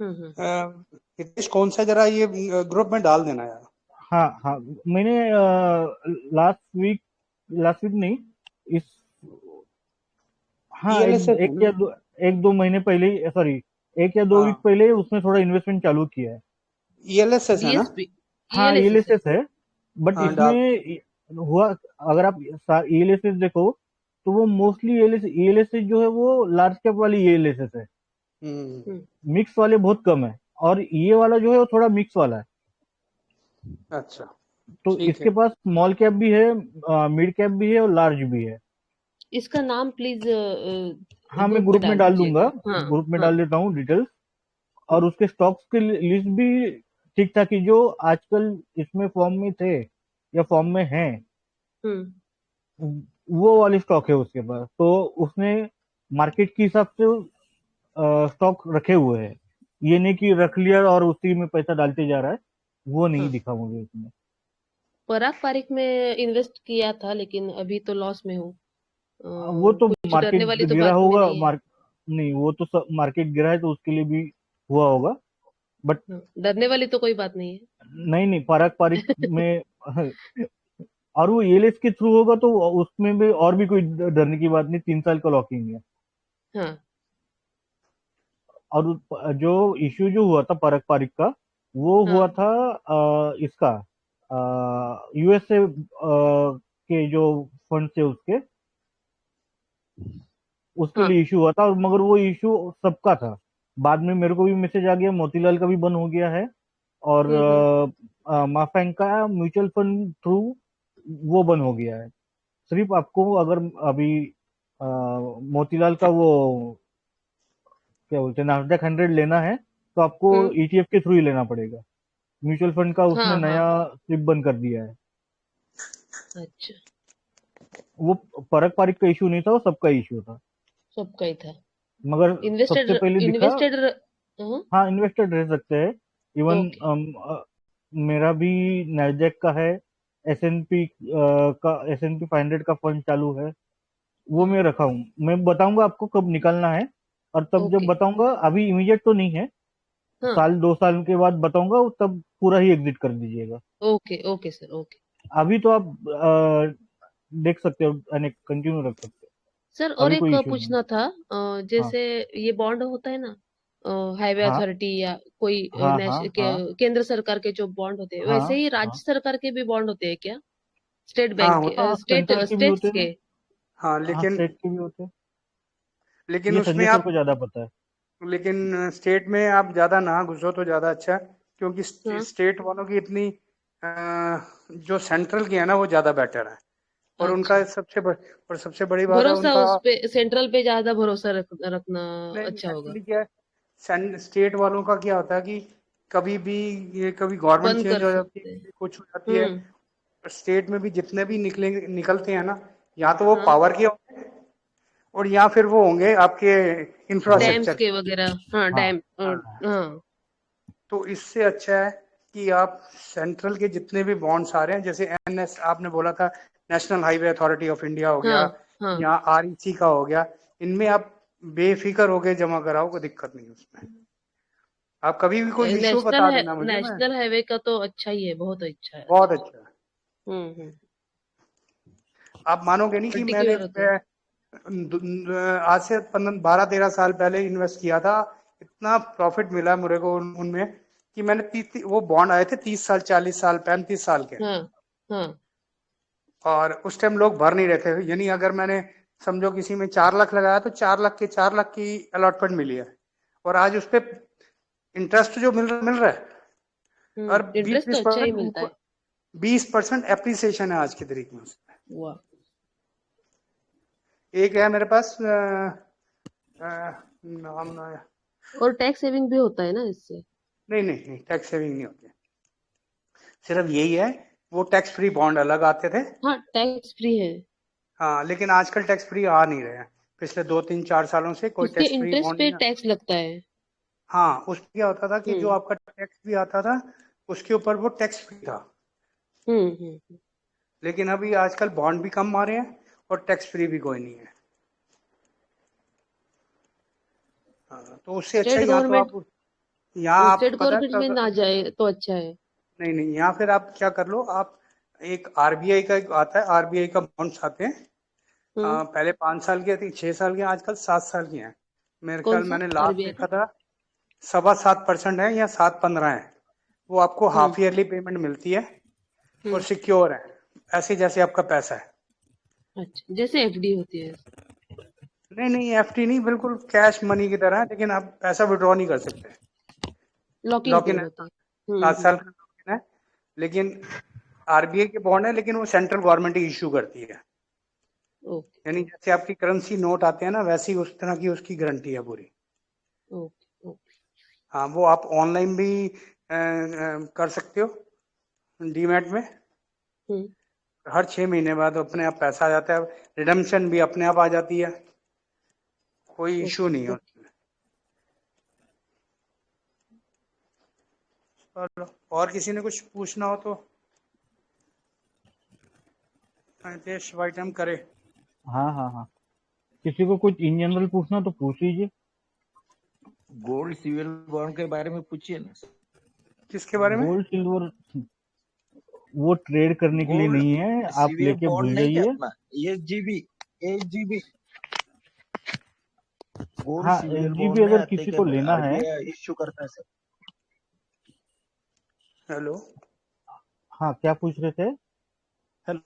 हम्म। हितेश कौन सा जरा ये ग्रुप में डाल देना यार। हाँ हाँ, मैंने लास्ट वीक नहीं, इस हाँ ईएलएसएस है ना? एक दो महीने पहले, सॉरी, एक या दो वीक हाँ, पहले उसमें थोड़ा इन्वेस्टमेंट चालू किया है। ईएलएसएस है ना? डीएसपी हाँ, ईएलएसएस है। ईएलएसएस है। बट हाँ डाल। इसमें हुआ, अगर आप ईएलएसएस देखो तो वो मोस्टली ईएलएसएस जो है वो लार्ज कैप वाली ईएलएसएस है, हम्म। हम्म। मिक्स वाले बहुत कम है। और ये वाला जो है वो थोड़ा मिक्स वाला है। अच्छा, तो ठीक इसके है। पास स्मॉल कैप भी है, मिड कैप भी है और लार्ज भी है। इसका नाम प्लीज हाँ, मैं ग्रुप में ग्रुप में डाल डाल दूंगा, दीजिएगा। हाँ ग्रुप में हाँ। डाल देता हूँ डिटेल्स। और हम्म उसके स्टॉक्स की लिस्ट भी ठीक ठाक ही जो आजकल इसमें फॉर्म में थे या फॉर्म में हैं, हम्म। वो वाले स्टॉक है उसके पास। तो उसने मार्केट के हिसाब से स्टॉक रखे हुए हैं, ये नहीं कि रख लिया और उसी में पैसा डालते जा रहा है, वो नहीं हाँ। दिखा मुझे इसमें। पराग पारिक में इन्वेस्ट किया था लेकिन अभी तो लॉस में हूँ। वो तो कुछ डरने मार्केट वाली तो गिरा बात में होगा, नहीं है। नहीं, वो तो मार्केट गिरा है तो उसके लिए भी हुआ होगा। बट हाँ, डरने वाली तो कोई बात नहीं नहीं नहीं, पराग पारिक है। में और वो ईएलएस के थ्रू होगा तो उसमें भी और भी कोई डरने की बात नहीं, 3 साल का लॉकिंग है। हाँ और जो इश्यू जो हुआ था पराग पारिक का, वो हुआ हाँ था इसका यूएसए के जो फंड थे उसके हाँ। लिए इशू हुआ था। और मगर वो इशू सबका था। बाद में मेरे को भी मैसेज आ गया, मोतीलाल का भी बंद हो गया है। और हम्म। माफेंग का म्यूचुअल फंड थ्रू वो बंद हो गया है। सिर्फ आपको अगर अभी मोतीलाल का वो क्या बोलते हैं नास्डैक 100 लेना है तो आपको हम्म। ईटीएफ के थ्रू ही लेना पड़ेगा। म्यूचुअल फंड का उसने हाँ हाँ नया हाँ। स्लिप बंद कर दिया है। अच्छा। वो परक पारिक का इशू नहीं था, वो सबका इशू था। सबका ही था। मगर इन्वेस्टेड सबसे पहले दिखा। इन्वेस्टेड। हाँ। हाँ, इन्वेस्टेड रह सकते हैं। Even okay. मेरा भी नैसडैक का है, एस एन पी 500 का फंड चालू है, वो हाँ। मैं रखा हूँ। मैं बताऊंगा आपको कब निकालना है, और तब जब ओके। बताऊंगा, अभी इमीडिएट तो नहीं है, हाँ। साल 2 साल के बाद बताऊंगा, तब पूरा ही एग्जिट कर दीजिएगा। Okay okay sir okay. अभी तो आप देख सकते हो, यानी कंटिन्यू रख सकते सर हो, और अभी एक कोई इशू नहीं है। पूछना था। हाँ जैसे ये बॉन्ड होता है ना, हाईवे हाँ अथॉरिटी या कोई हाँ हाँ हाँ केंद्र सरकार के जो बॉन्ड होते हैं हाँ वैसे ही हाँ राज्य सरकार के भी बॉन्ड होते हैं क्या? स्टेट हाँ बैंक होता के हाँ, स्टेट सेंट्रल के भी स्टेट्स होते हैं के? ना। हाँ हाँ, लेकिन स्टेट के भी होते हैं। लेकिन ये उसमें संजय सर आप को ज्यादा पता है। लेकिन स्टेट में आप ज्यादा ना घुसो तो ज्यादा अच्छा है, क्योंकि हाँ। स्टेट वालों की इतनी जो सेंट्रल की है ना वो ज्यादा बेटर है। और अच्छा। उनका और सबसे बड़ी बात है भरोसा उनका। उस पे सेंट्रल पे ज्यादा भरोसा रखना नहीं, अच्छा होगा। एक्चुअली क्या है, स्टेट वालों का क्या होता है कि कभी भी ये कभी गवर्नमेंट बंद चेंज कर हो जाती है, सकते हैं। कभी कुछ हो जाती है। हम्म। स्टेट में भी जितने भी निकलते हैं ना, या तो वो हाँ पावर के होते हैं और या फिर वो होंगे आपके डैम्स इंफ्रास्ट्रक्चर के वगैरह, हाँ हाँ डैम, हाँ। हाँ तो इससे अच्छा है कि आप सेंट्रल के जितने भी बॉन्ड्स आ रहे हैं, जैसे एनएस आपने बोला था, national highway authority of India हो गया, हाँ हाँ या आरईसी का हो गया, इनमें आप बेफिक्र होके जमा कराओ, कोई दिक्कत नहीं उसमें। आप कभी भी कोई इशू बता देना मुझे, मैं नेशनल हाईवे का तो अच्छा ही है, बहुत अच्छा है, बहुत अच्छा। अच्छा है। हम्म। आप मानोगे नहीं कि मैंने पर्टिकुलर होता है। आज से 12-13 साल पहले इन्वेस्ट किया था, इतना प्रॉफिट मिला मेरे को उनमें कि मैंने वो बॉन्ड आए थे 30 साल 40 साल 35 साल के, हाँ हाँ और उस टाइम लोग भर नहीं रहे थे। यानी अगर मैंने समझो किसी में 4 लाख लगाया तो 4 लाख की अलॉटमेंट मिली है, और आज उस पर इंटरेस्ट जो मिल रहा है, और इंटरेस्ट तो अच्छा ही मिलता है। 20% एप्रिसिएशन है आज की तारीख में। वाह। एक है मेरे पास नाम ना, और टैक्स सेविंग भी होता है ना इससे? नहीं, टैक्स सेविंग नहीं होती, सिर्फ यही है, वो टैक्स फ्री बॉन्ड अलग आते थे। हाँ टैक्स फ्री है। हाँ, लेकिन आजकल टैक्स फ्री आ नहीं रहे हैं, पिछले 2-3-4 सालों से कोई उसके टैक्स फ्री इंटरेस्ट बॉन्ड पे नहीं। टैक्स लगता है। हाँ, उसमें क्या होता था कि जो आपका टैक्स भी आता था उसके ऊपर वो टैक्स फ्री था, हम्म। लेकिन अभी आजकल बॉन्ड भी कम आ रहे हैं और टैक्स फ्री भी कोई नहीं है। हाँ, तो उससे अच्छा स्टेट या तो गवर्नमेंट, आप यहाँ स्टेट आप पता गवर्नमेंट में ना जाए तो अच्छा है। नहीं, या फिर आप क्या कर लो, आप एक आरबीआई का एक आता है, आरबीआई का बॉन्ड्स आते हैं, पहले 5 साल के थे, 6 साल के, आजकल 7 साल के हैं मेरे कौन ख्याल। सा मैंने लास्ट आरबीआई देखा का? था 7.25% है या 7.15 है, वो आपको हाफ ईयरली पेमेंट मिलती है और सिक्योर है, ऐसे जैसे आपका पैसा है। अच्छा, जैसे एफडी होती है। नहीं, एफडी नहीं, बिल्कुल कैश मनी की तरह है, लेकिन आप पैसा विड्रॉ नहीं कर सकते। Lock in lock in period है, होता है। 7 साल का लॉक इन है, लेकिन आरबीआई के बॉन्ड है, लेकिन वो सेंट्रल गवर्नमेंट ही इश्यू करती है। ओके यानी जैसे आपकी करेंसी नोट आते हैं ना, वैसी उस तरह की उसकी गारंटी है पूरी। Okay okay. हाँ, वो आप ऑनलाइन भी कर सकते हो, डीमैट में। हर 6 महीने बाद अपने आप पैसा आ जाता है, रिडम्पशन भी अपने आप आ जाती है, कोई इशू नहीं है उसमें। चलो, और किसी ने कुछ पूछना हो तो देश वाइटम करे। हाँ, किसी को कुछ इन जनरल पूछना तो पूछ लीजिए। गोल्ड सिल्वर बॉन्ड के बारे में पूछिए ना। किसके बारे में? गोल्ड सिल्वर वो ट्रेड करने के लिए नहीं है, आप सिल्वर लेके बॉन्ड भूल नहीं है जाइए। अपना, एसजीबी गोल्ड हाँ, सिल्वर एसजीबी बॉन्ड में अगर आते किसी क्या, को लेना है, आरबीआई इश्यू करता है सर। हेलो, हाँ क्या पूछ रहे थे? हेलो,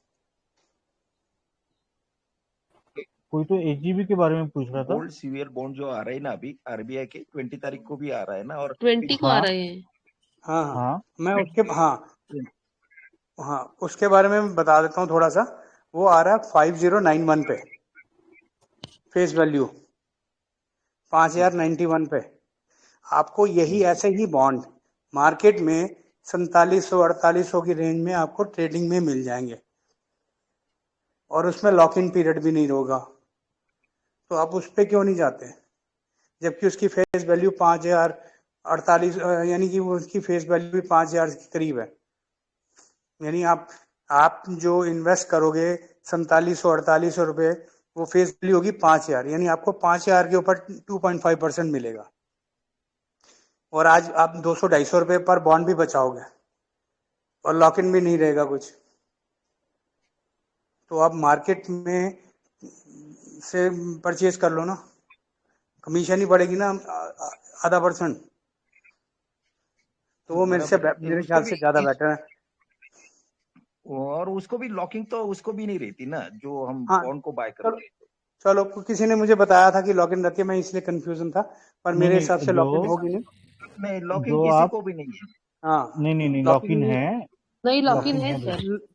कोई तो एसजीबी के बारे में पूछ रहा था। गोल्ड सिल्वर बॉन्ड जो आ रहे हैं ना अभी आरबीआई के 20 तारीख को भी आ रहा है ना, और 20 को आ हाँ रहे हैं। हाँ, मैं उसके हाँ उसके बारे में बता देता हूँ थोड़ा सा। वो आ रहा है 5091 पे, फेस वैल्यू 5091 पे। आपको यही ऐसे ही बॉन्ड मार्केट में 4700-4800 की रेंज में आपको ट्रेडिंग में मिल जाएंगे, और उसमें लॉक इन पीरियड भी नहीं होगा। तो आप उस पर क्यों नहीं जाते, जबकि उसकी फेस वैल्यू 5048, यानी कि वो उसकी फेस वैल्यू भी 5000 के करीब है। यानी आप जो इन्वेस्ट करोगे 4700-4800 रुपये, वो फेस वैल्यू होगी 5000, यानी आपको 5000 के ऊपर 2.5% मिलेगा, और आज आप 200-250 रुपये पर बॉन्ड भी बचाओगे, और लॉक इन भी नहीं रहेगा कुछ। तो आप मार्केट में से परचेज कर लो ना, कमीशन ही बढ़ेगी ना आधा %, तो वो मेरे ख्याल से ज्यादा बेटर है। और उसको भी लॉकिंग तो उसको भी नहीं रहती ना, जो हम हाँ, बॉन्ड को बाय चलो करते हैं। चलो, किसी ने मुझे बताया था कि लॉक इन रहती है, मैं इसलिए कंफ्यूजन था, पर मेरे नहीं, हिसाब से लॉक इन होगी नहीं। नहीं, लॉकिंग जो किसी आप को भी नहीं है। हाँ, नहीं, लॉक लॉक इन इन है, नहीं, लॉक लॉक इन इन है है सर। बिल्कुल।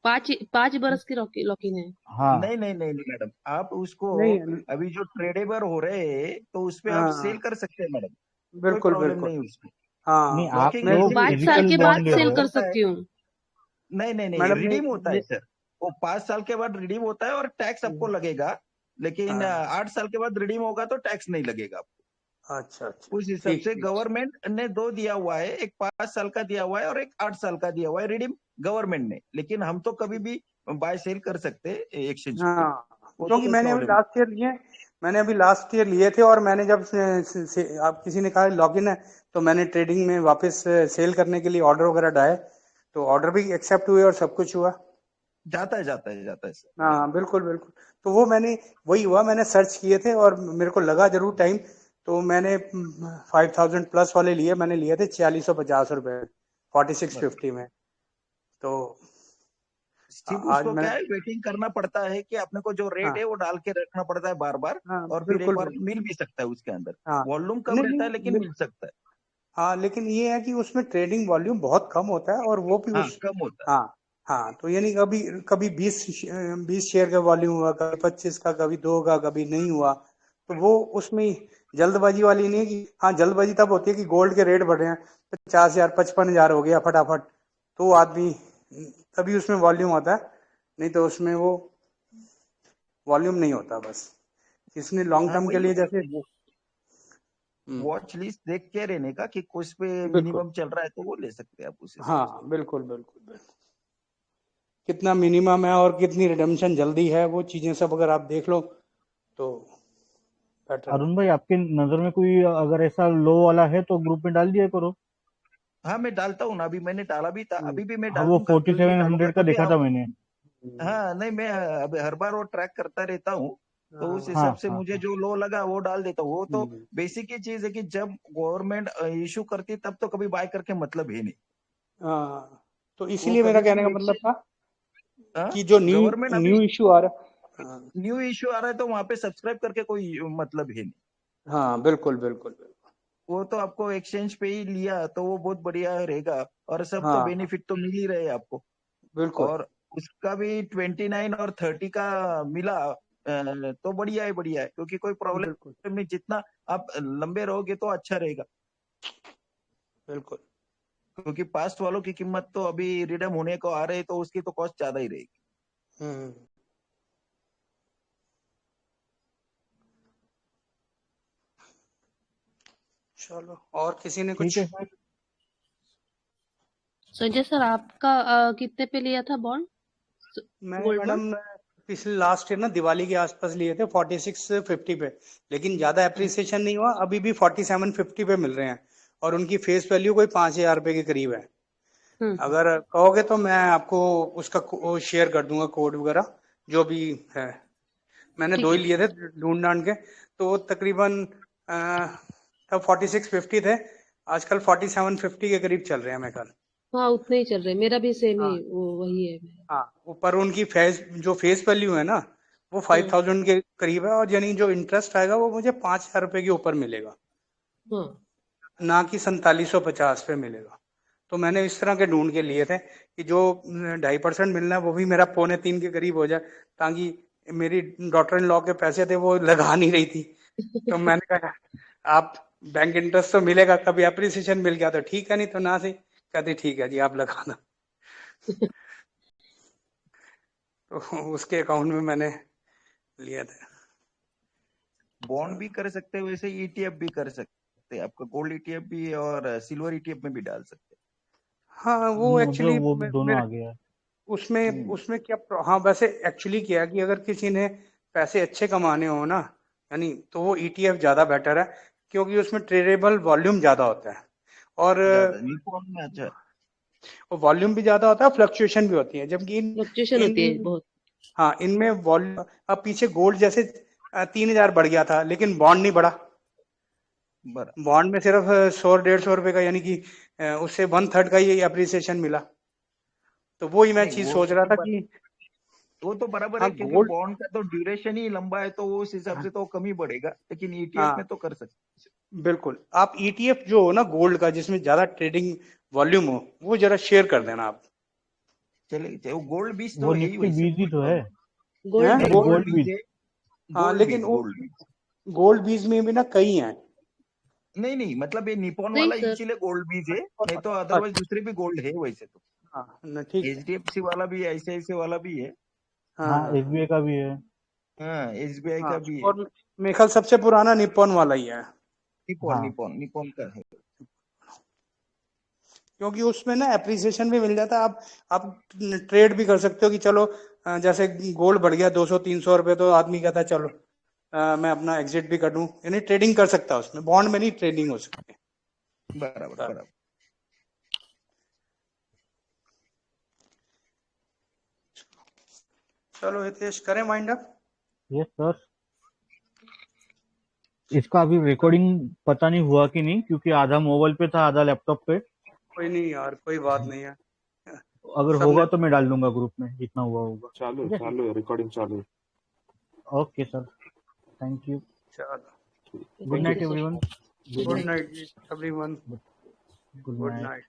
5 बरस की लॉक इन है। हाँ नहीं मैडम, आप उसको नहीं, अभी जो ट्रेडेबल हो रहे हैं तो उसपे आप सेल हाँ, कर सकते हैं मैडम, कोई बिल्कुल प्रॉब्लम बिल्कुल, नहीं उसमें। नहीं, हाँ, आप लॉकिंग मैं जो ऐसे 5 साल फिजिकल के बाद बॉन्ड ले सेल रहे कर हो, सकती हूँ। नहीं, मैडम रिडीम होता है ये सर, वो 5 साल के बाद रिडीम होता है और टैक्स आपको लगेगा, लेकिन हाँ 8 साल के बाद रिडीम होगा तो टैक्स नहीं लगेगा आपको। अच्छा अच्छा उस हिसाब ठीक से ठीक गवर्नमेंट ने 2 दिया हुआ है, एक 5 साल का दिया हुआ है और एक 8 साल का दिया हुआ है रिडीम गवर्नमेंट ने। लेकिन हम तो कभी भी बाय सेल कर सकते हैं एक्सचेंज पे, हाँ वो तो क्योंकि कोई मैंने प्रॉब्लम अभी लास्ट ईयर लिए थे और मैंने जब आप किसी ने कहा लॉगिन है तो मैंने ट्रेडिंग में वापस सेल करने के लिए ऑर्डर वगैरह डाले तो ऑर्डर भी एक्सेप्ट हुए और सब कुछ हुआ। जाता है सर। हाँ बिल्कुल बिल्कुल। तो वो वही हुआ, मैंने सर्च किए थे और मेरे को लगा जरूर टाइम, तो मैंने 5000 प्लस वाले मैंने लिए थे 4650 रुपए 4650 में। तो सिर्फ आज उसको क्या मैंने है, वेटिंग करना पड़ता है कि अपने को जो रेट हाँ है वो डाल के रखना पड़ता है बार बार, हाँ और फिर एक बिल्कुल बार बिल्कुल मिल भी सकता है उसके अंदर। हाँ वॉल्यूम कम नहीं रहता है लेकिन नहीं मिल सकता है। हाँ लेकिन ये है कि उसमें ट्रेडिंग वॉल्यूम बहुत कम होता है और वो भी हाँ, उस कम होता है। हाँ हाँ तो यानी कभी कभी 20 शेयर का वॉल्यूम हुआ, कभी 25 का, कभी 2 का, कभी नहीं हुआ। तो वो उसमें जल्दबाजी वाली नहीं है कि हाँ, जल्दबाजी तब होती है कि गोल्ड के रेट बढ़ रहे हैं 50,000 55,000 हो गया फटाफट, तो आदमी तभी उसमें वॉल्यूम होता है, नहीं तो उसमें वो वॉल्यूम नहीं होता। बस इसने लॉन्ग हाँ, टर्म के वही लिए जैसे वॉच लिस्ट देख के रहने का कि कुछ पे बिल्कुल मिनिमम चल रहा है तो वो ले सकते हैं आप उस हिसाब से। हाँ बिल्कुल बिल्कुल बिल्कुल कितना मिनिमम है और कितनी रिडम्पशन जल्दी है, वो चीजें सब अगर आप देख लो तो बेटर है। अरुण भाई, आपके नजर में कोई अगर ऐसा लो वाला है तो ग्रुप में डाल दिया करो। हाँ, मैं डालता हूँ ना, अभी मैंने डाला भी था, हम्म, अभी भी मैं हाँ, वो डालूंगा, क्यों नहीं डालूंगा, 4700 का क्योंकि देखा था अब मैंने। हाँ नहीं, मैं अब हर बार वो ट्रैक करता रहता हूँ, तो उस हाँ, हाँ हिसाब से हाँ मुझे हाँ जो लो लगा वो डाल देता हूँ। वो तो हम्म, बेसिक ही चीज है कि जब गवर्नमेंट इशू करती तब तो कभी बाय करके मतलब है नहीं। हाँ, तो वो इसीलिए मेरा कभी कहने का भी मतलब एक्सचेंज, था कि जो गवर्नमेंट अभी न्यू इश्यू आ रहा है। हाँ न्यू इशू आ रहा है तो वहां पे सब्सक्राइब करके कोई मतलब है नहीं। हाँ बिल्कुल बिल्कुल बिल्कुल वो तो आपको एक्सचेंज पे ही लिया तो वो बहुत बढ़िया रहेगा, और सब तो हाँ हाँ बेनिफिट तो मिल ही रहे हैं आपको। बिल्कुल और उसका भी 29 और 30 का मिला, तो बढ़िया है, क्योंकि कोई बिल्कुल प्रॉब्लम नहीं, जितना आप लंबे रहोगे तो अच्छा रहेगा। बिल्कुल क्योंकि पास्ट वालों की कीमत तो अभी रिडम होने को आ रहे तो उसकी तो कॉस्ट ज्यादा ही रहेगी। हम्म चलो, और किसी ने ठीक कुछ? है सर। संजय सर, आपका कितने पे लिया था बॉन्ड, मैंने गोल्ड बॉन्ड? मैडम पिछले लास्ट ईयर ना दिवाली के आसपास लिए थे 4650 पे, लेकिन ज्यादा अप्रिसिएशन नहीं हुआ, अभी भी 4750 पे मिल रहे हैं और उनकी फेस वैल्यू कोई 5000 रुपए के करीब है। हम्म। अगर कहोगे तो मैं आपको उसका शेयर कर दूंगा कोड वगैरह जो भी है। मैंने ठीक दो है, ही लिए थे ढूंढ ढांड के, तो वो तकरीबन तब 4650 थे, आजकल 4750 के करीब चल रहे हैं मेरे ख्याल। हाँ उतने ही चल रहे हैं, मेरा भी सेम ही हाँ वो वही है। हाँ, ऊपर उनकी फेस वैल्यू है ना, वो हम्म। 5000 के करीब है, और यानी जो इंटरेस्ट आएगा वो मुझे 5000 रुपए के ऊपर मिलेगा, हाँ ना कि 4750 पे मिलेगा। तो मैंने इस तरह के ढूंढ के लिए थे कि जो 2.5% मिलना है वो भी मेरा 2.25 के करीब हो जाए, ताकि मेरी डॉटर इन लॉ के पैसे थे वो लगा नहीं रही थी। तो मैंने कहा आप बैंक इंटरेस्ट तो मिलेगा, कभी अप्रिसिएशन मिल गया तो ठीक है, नहीं तो ना सही। कहती ठीक है जी आप लगा दो। तो उसके अकाउंट में मैंने लिए थे। बॉन्ड भी कर सकते हैं, वैसे ईटीएफ भी कर सकते हैं, आपका गोल्ड ईटीएफ भी है और सिल्वर ईटीएफ में भी डाल सकते हाँ वो एक्चुअली मतलब वो भी दोनों मेरे आ गया है। उसमें हैं। उसमें क्या हाँ वैसे एक्चुअली क्या है कि अगर किसी ने पैसे अच्छे कमाने हो ना, यानी तो वो ईटीएफ ज्यादा बेटर है, क्योंकि उसमें ट्रेडेबल वॉल्यूम ज्यादा होता है और ज्यादा निपॉन में अच्छा है। वॉल्यूम भी ज्यादा होता है, फ्लक्चुएशन भी होती है, जबकि फ्लक्चुएशन होती है इन बहुत। हाँ इनमें वॉल्यूम, अब पीछे गोल्ड जैसे 3000 बढ़ गया था लेकिन बॉन्ड नहीं बढ़ा। बरा बॉन्ड में सिर्फ 100 150 रुपए का, यानी कि उससे 1/3 का ही अप्रिसिएशन मिला। तो वो ही मैं नहीं, चीज सोच रहा था कि वो तो बराबर हाँ है, क्योंकि गोल्ड, बॉन्ड का तो ड्यूरेशन ही लंबा है, तो वो उस हिसाब हाँ से तो कम ही बढ़ेगा, लेकिन ईटीएफ में हाँ, तो कर सकते बिल्कुल। आप ईटीएफ जो हो ना गोल्ड का, जिसमें ज्यादा ट्रेडिंग वॉल्यूम हो, वो जरा शेयर कर देना आप। चले। वो गोल्ड बीज तो वो है ही, निफ्टी वैसे 20 ही कोई तो है। प्रॉब्लम गोल्ड हैं नहीं। बीज। गोल्ड गोल्ड बीज 20। है, हाँ लेकिन वो गोल्ड बीज गोल्ड बीज में भी ना कई हैं। नहीं, मतलब ये निपॉन नहीं वाला सर। इसीलिए गोल्ड बीज है, नहीं तो अच्छा, अदरवाइज दूसरे भी गोल्ड है वैसे तो। हाँ न ठीक है। एचडीएफसी वाला भी है, आईसीआईसी वाला भी है। हाँ हाँ, हाँ हाँ एसबीआई का भी है। हाँ, एसबीआई का भी है, और मेरे ख्याल सबसे पुराना निप्पॉन वाला ही है, निपॉन हाँ निपॉन निपॉन का है। क्योंकि उसमें ना एप्रिसिएशन भी मिल जाता है। आप ट्रेड भी कर सकते हो कि चलो जैसे गोल्ड बढ़ गया 200-300 रुपए, तो आदमी कहता है चलो मैं अपना एग्जिट भी कर दूं, यानी ट्रेडिंग कर सकता है उसमें। बॉन्ड में नहीं ट्रेडिंग हो सकती है। बराबर बराबर। चलो हितेश करें वाइंड अप। Yes sir. इसका अभी रिकॉर्डिंग पता नहीं हुआ कि नहीं, क्योंकि आधा मोबाइल पे था आधा लैपटॉप पे। कोई नहीं यार, कोई बात नहीं है, अगर सबने होगा तो मैं डाल दूंगा ग्रुप में जितना हुआ होगा। चालू ठीक है, है, चालू है, रिकॉर्डिंग चालू है। Okay sir, thank you. चलो good night everyone. Good night everyone, good good night. Night.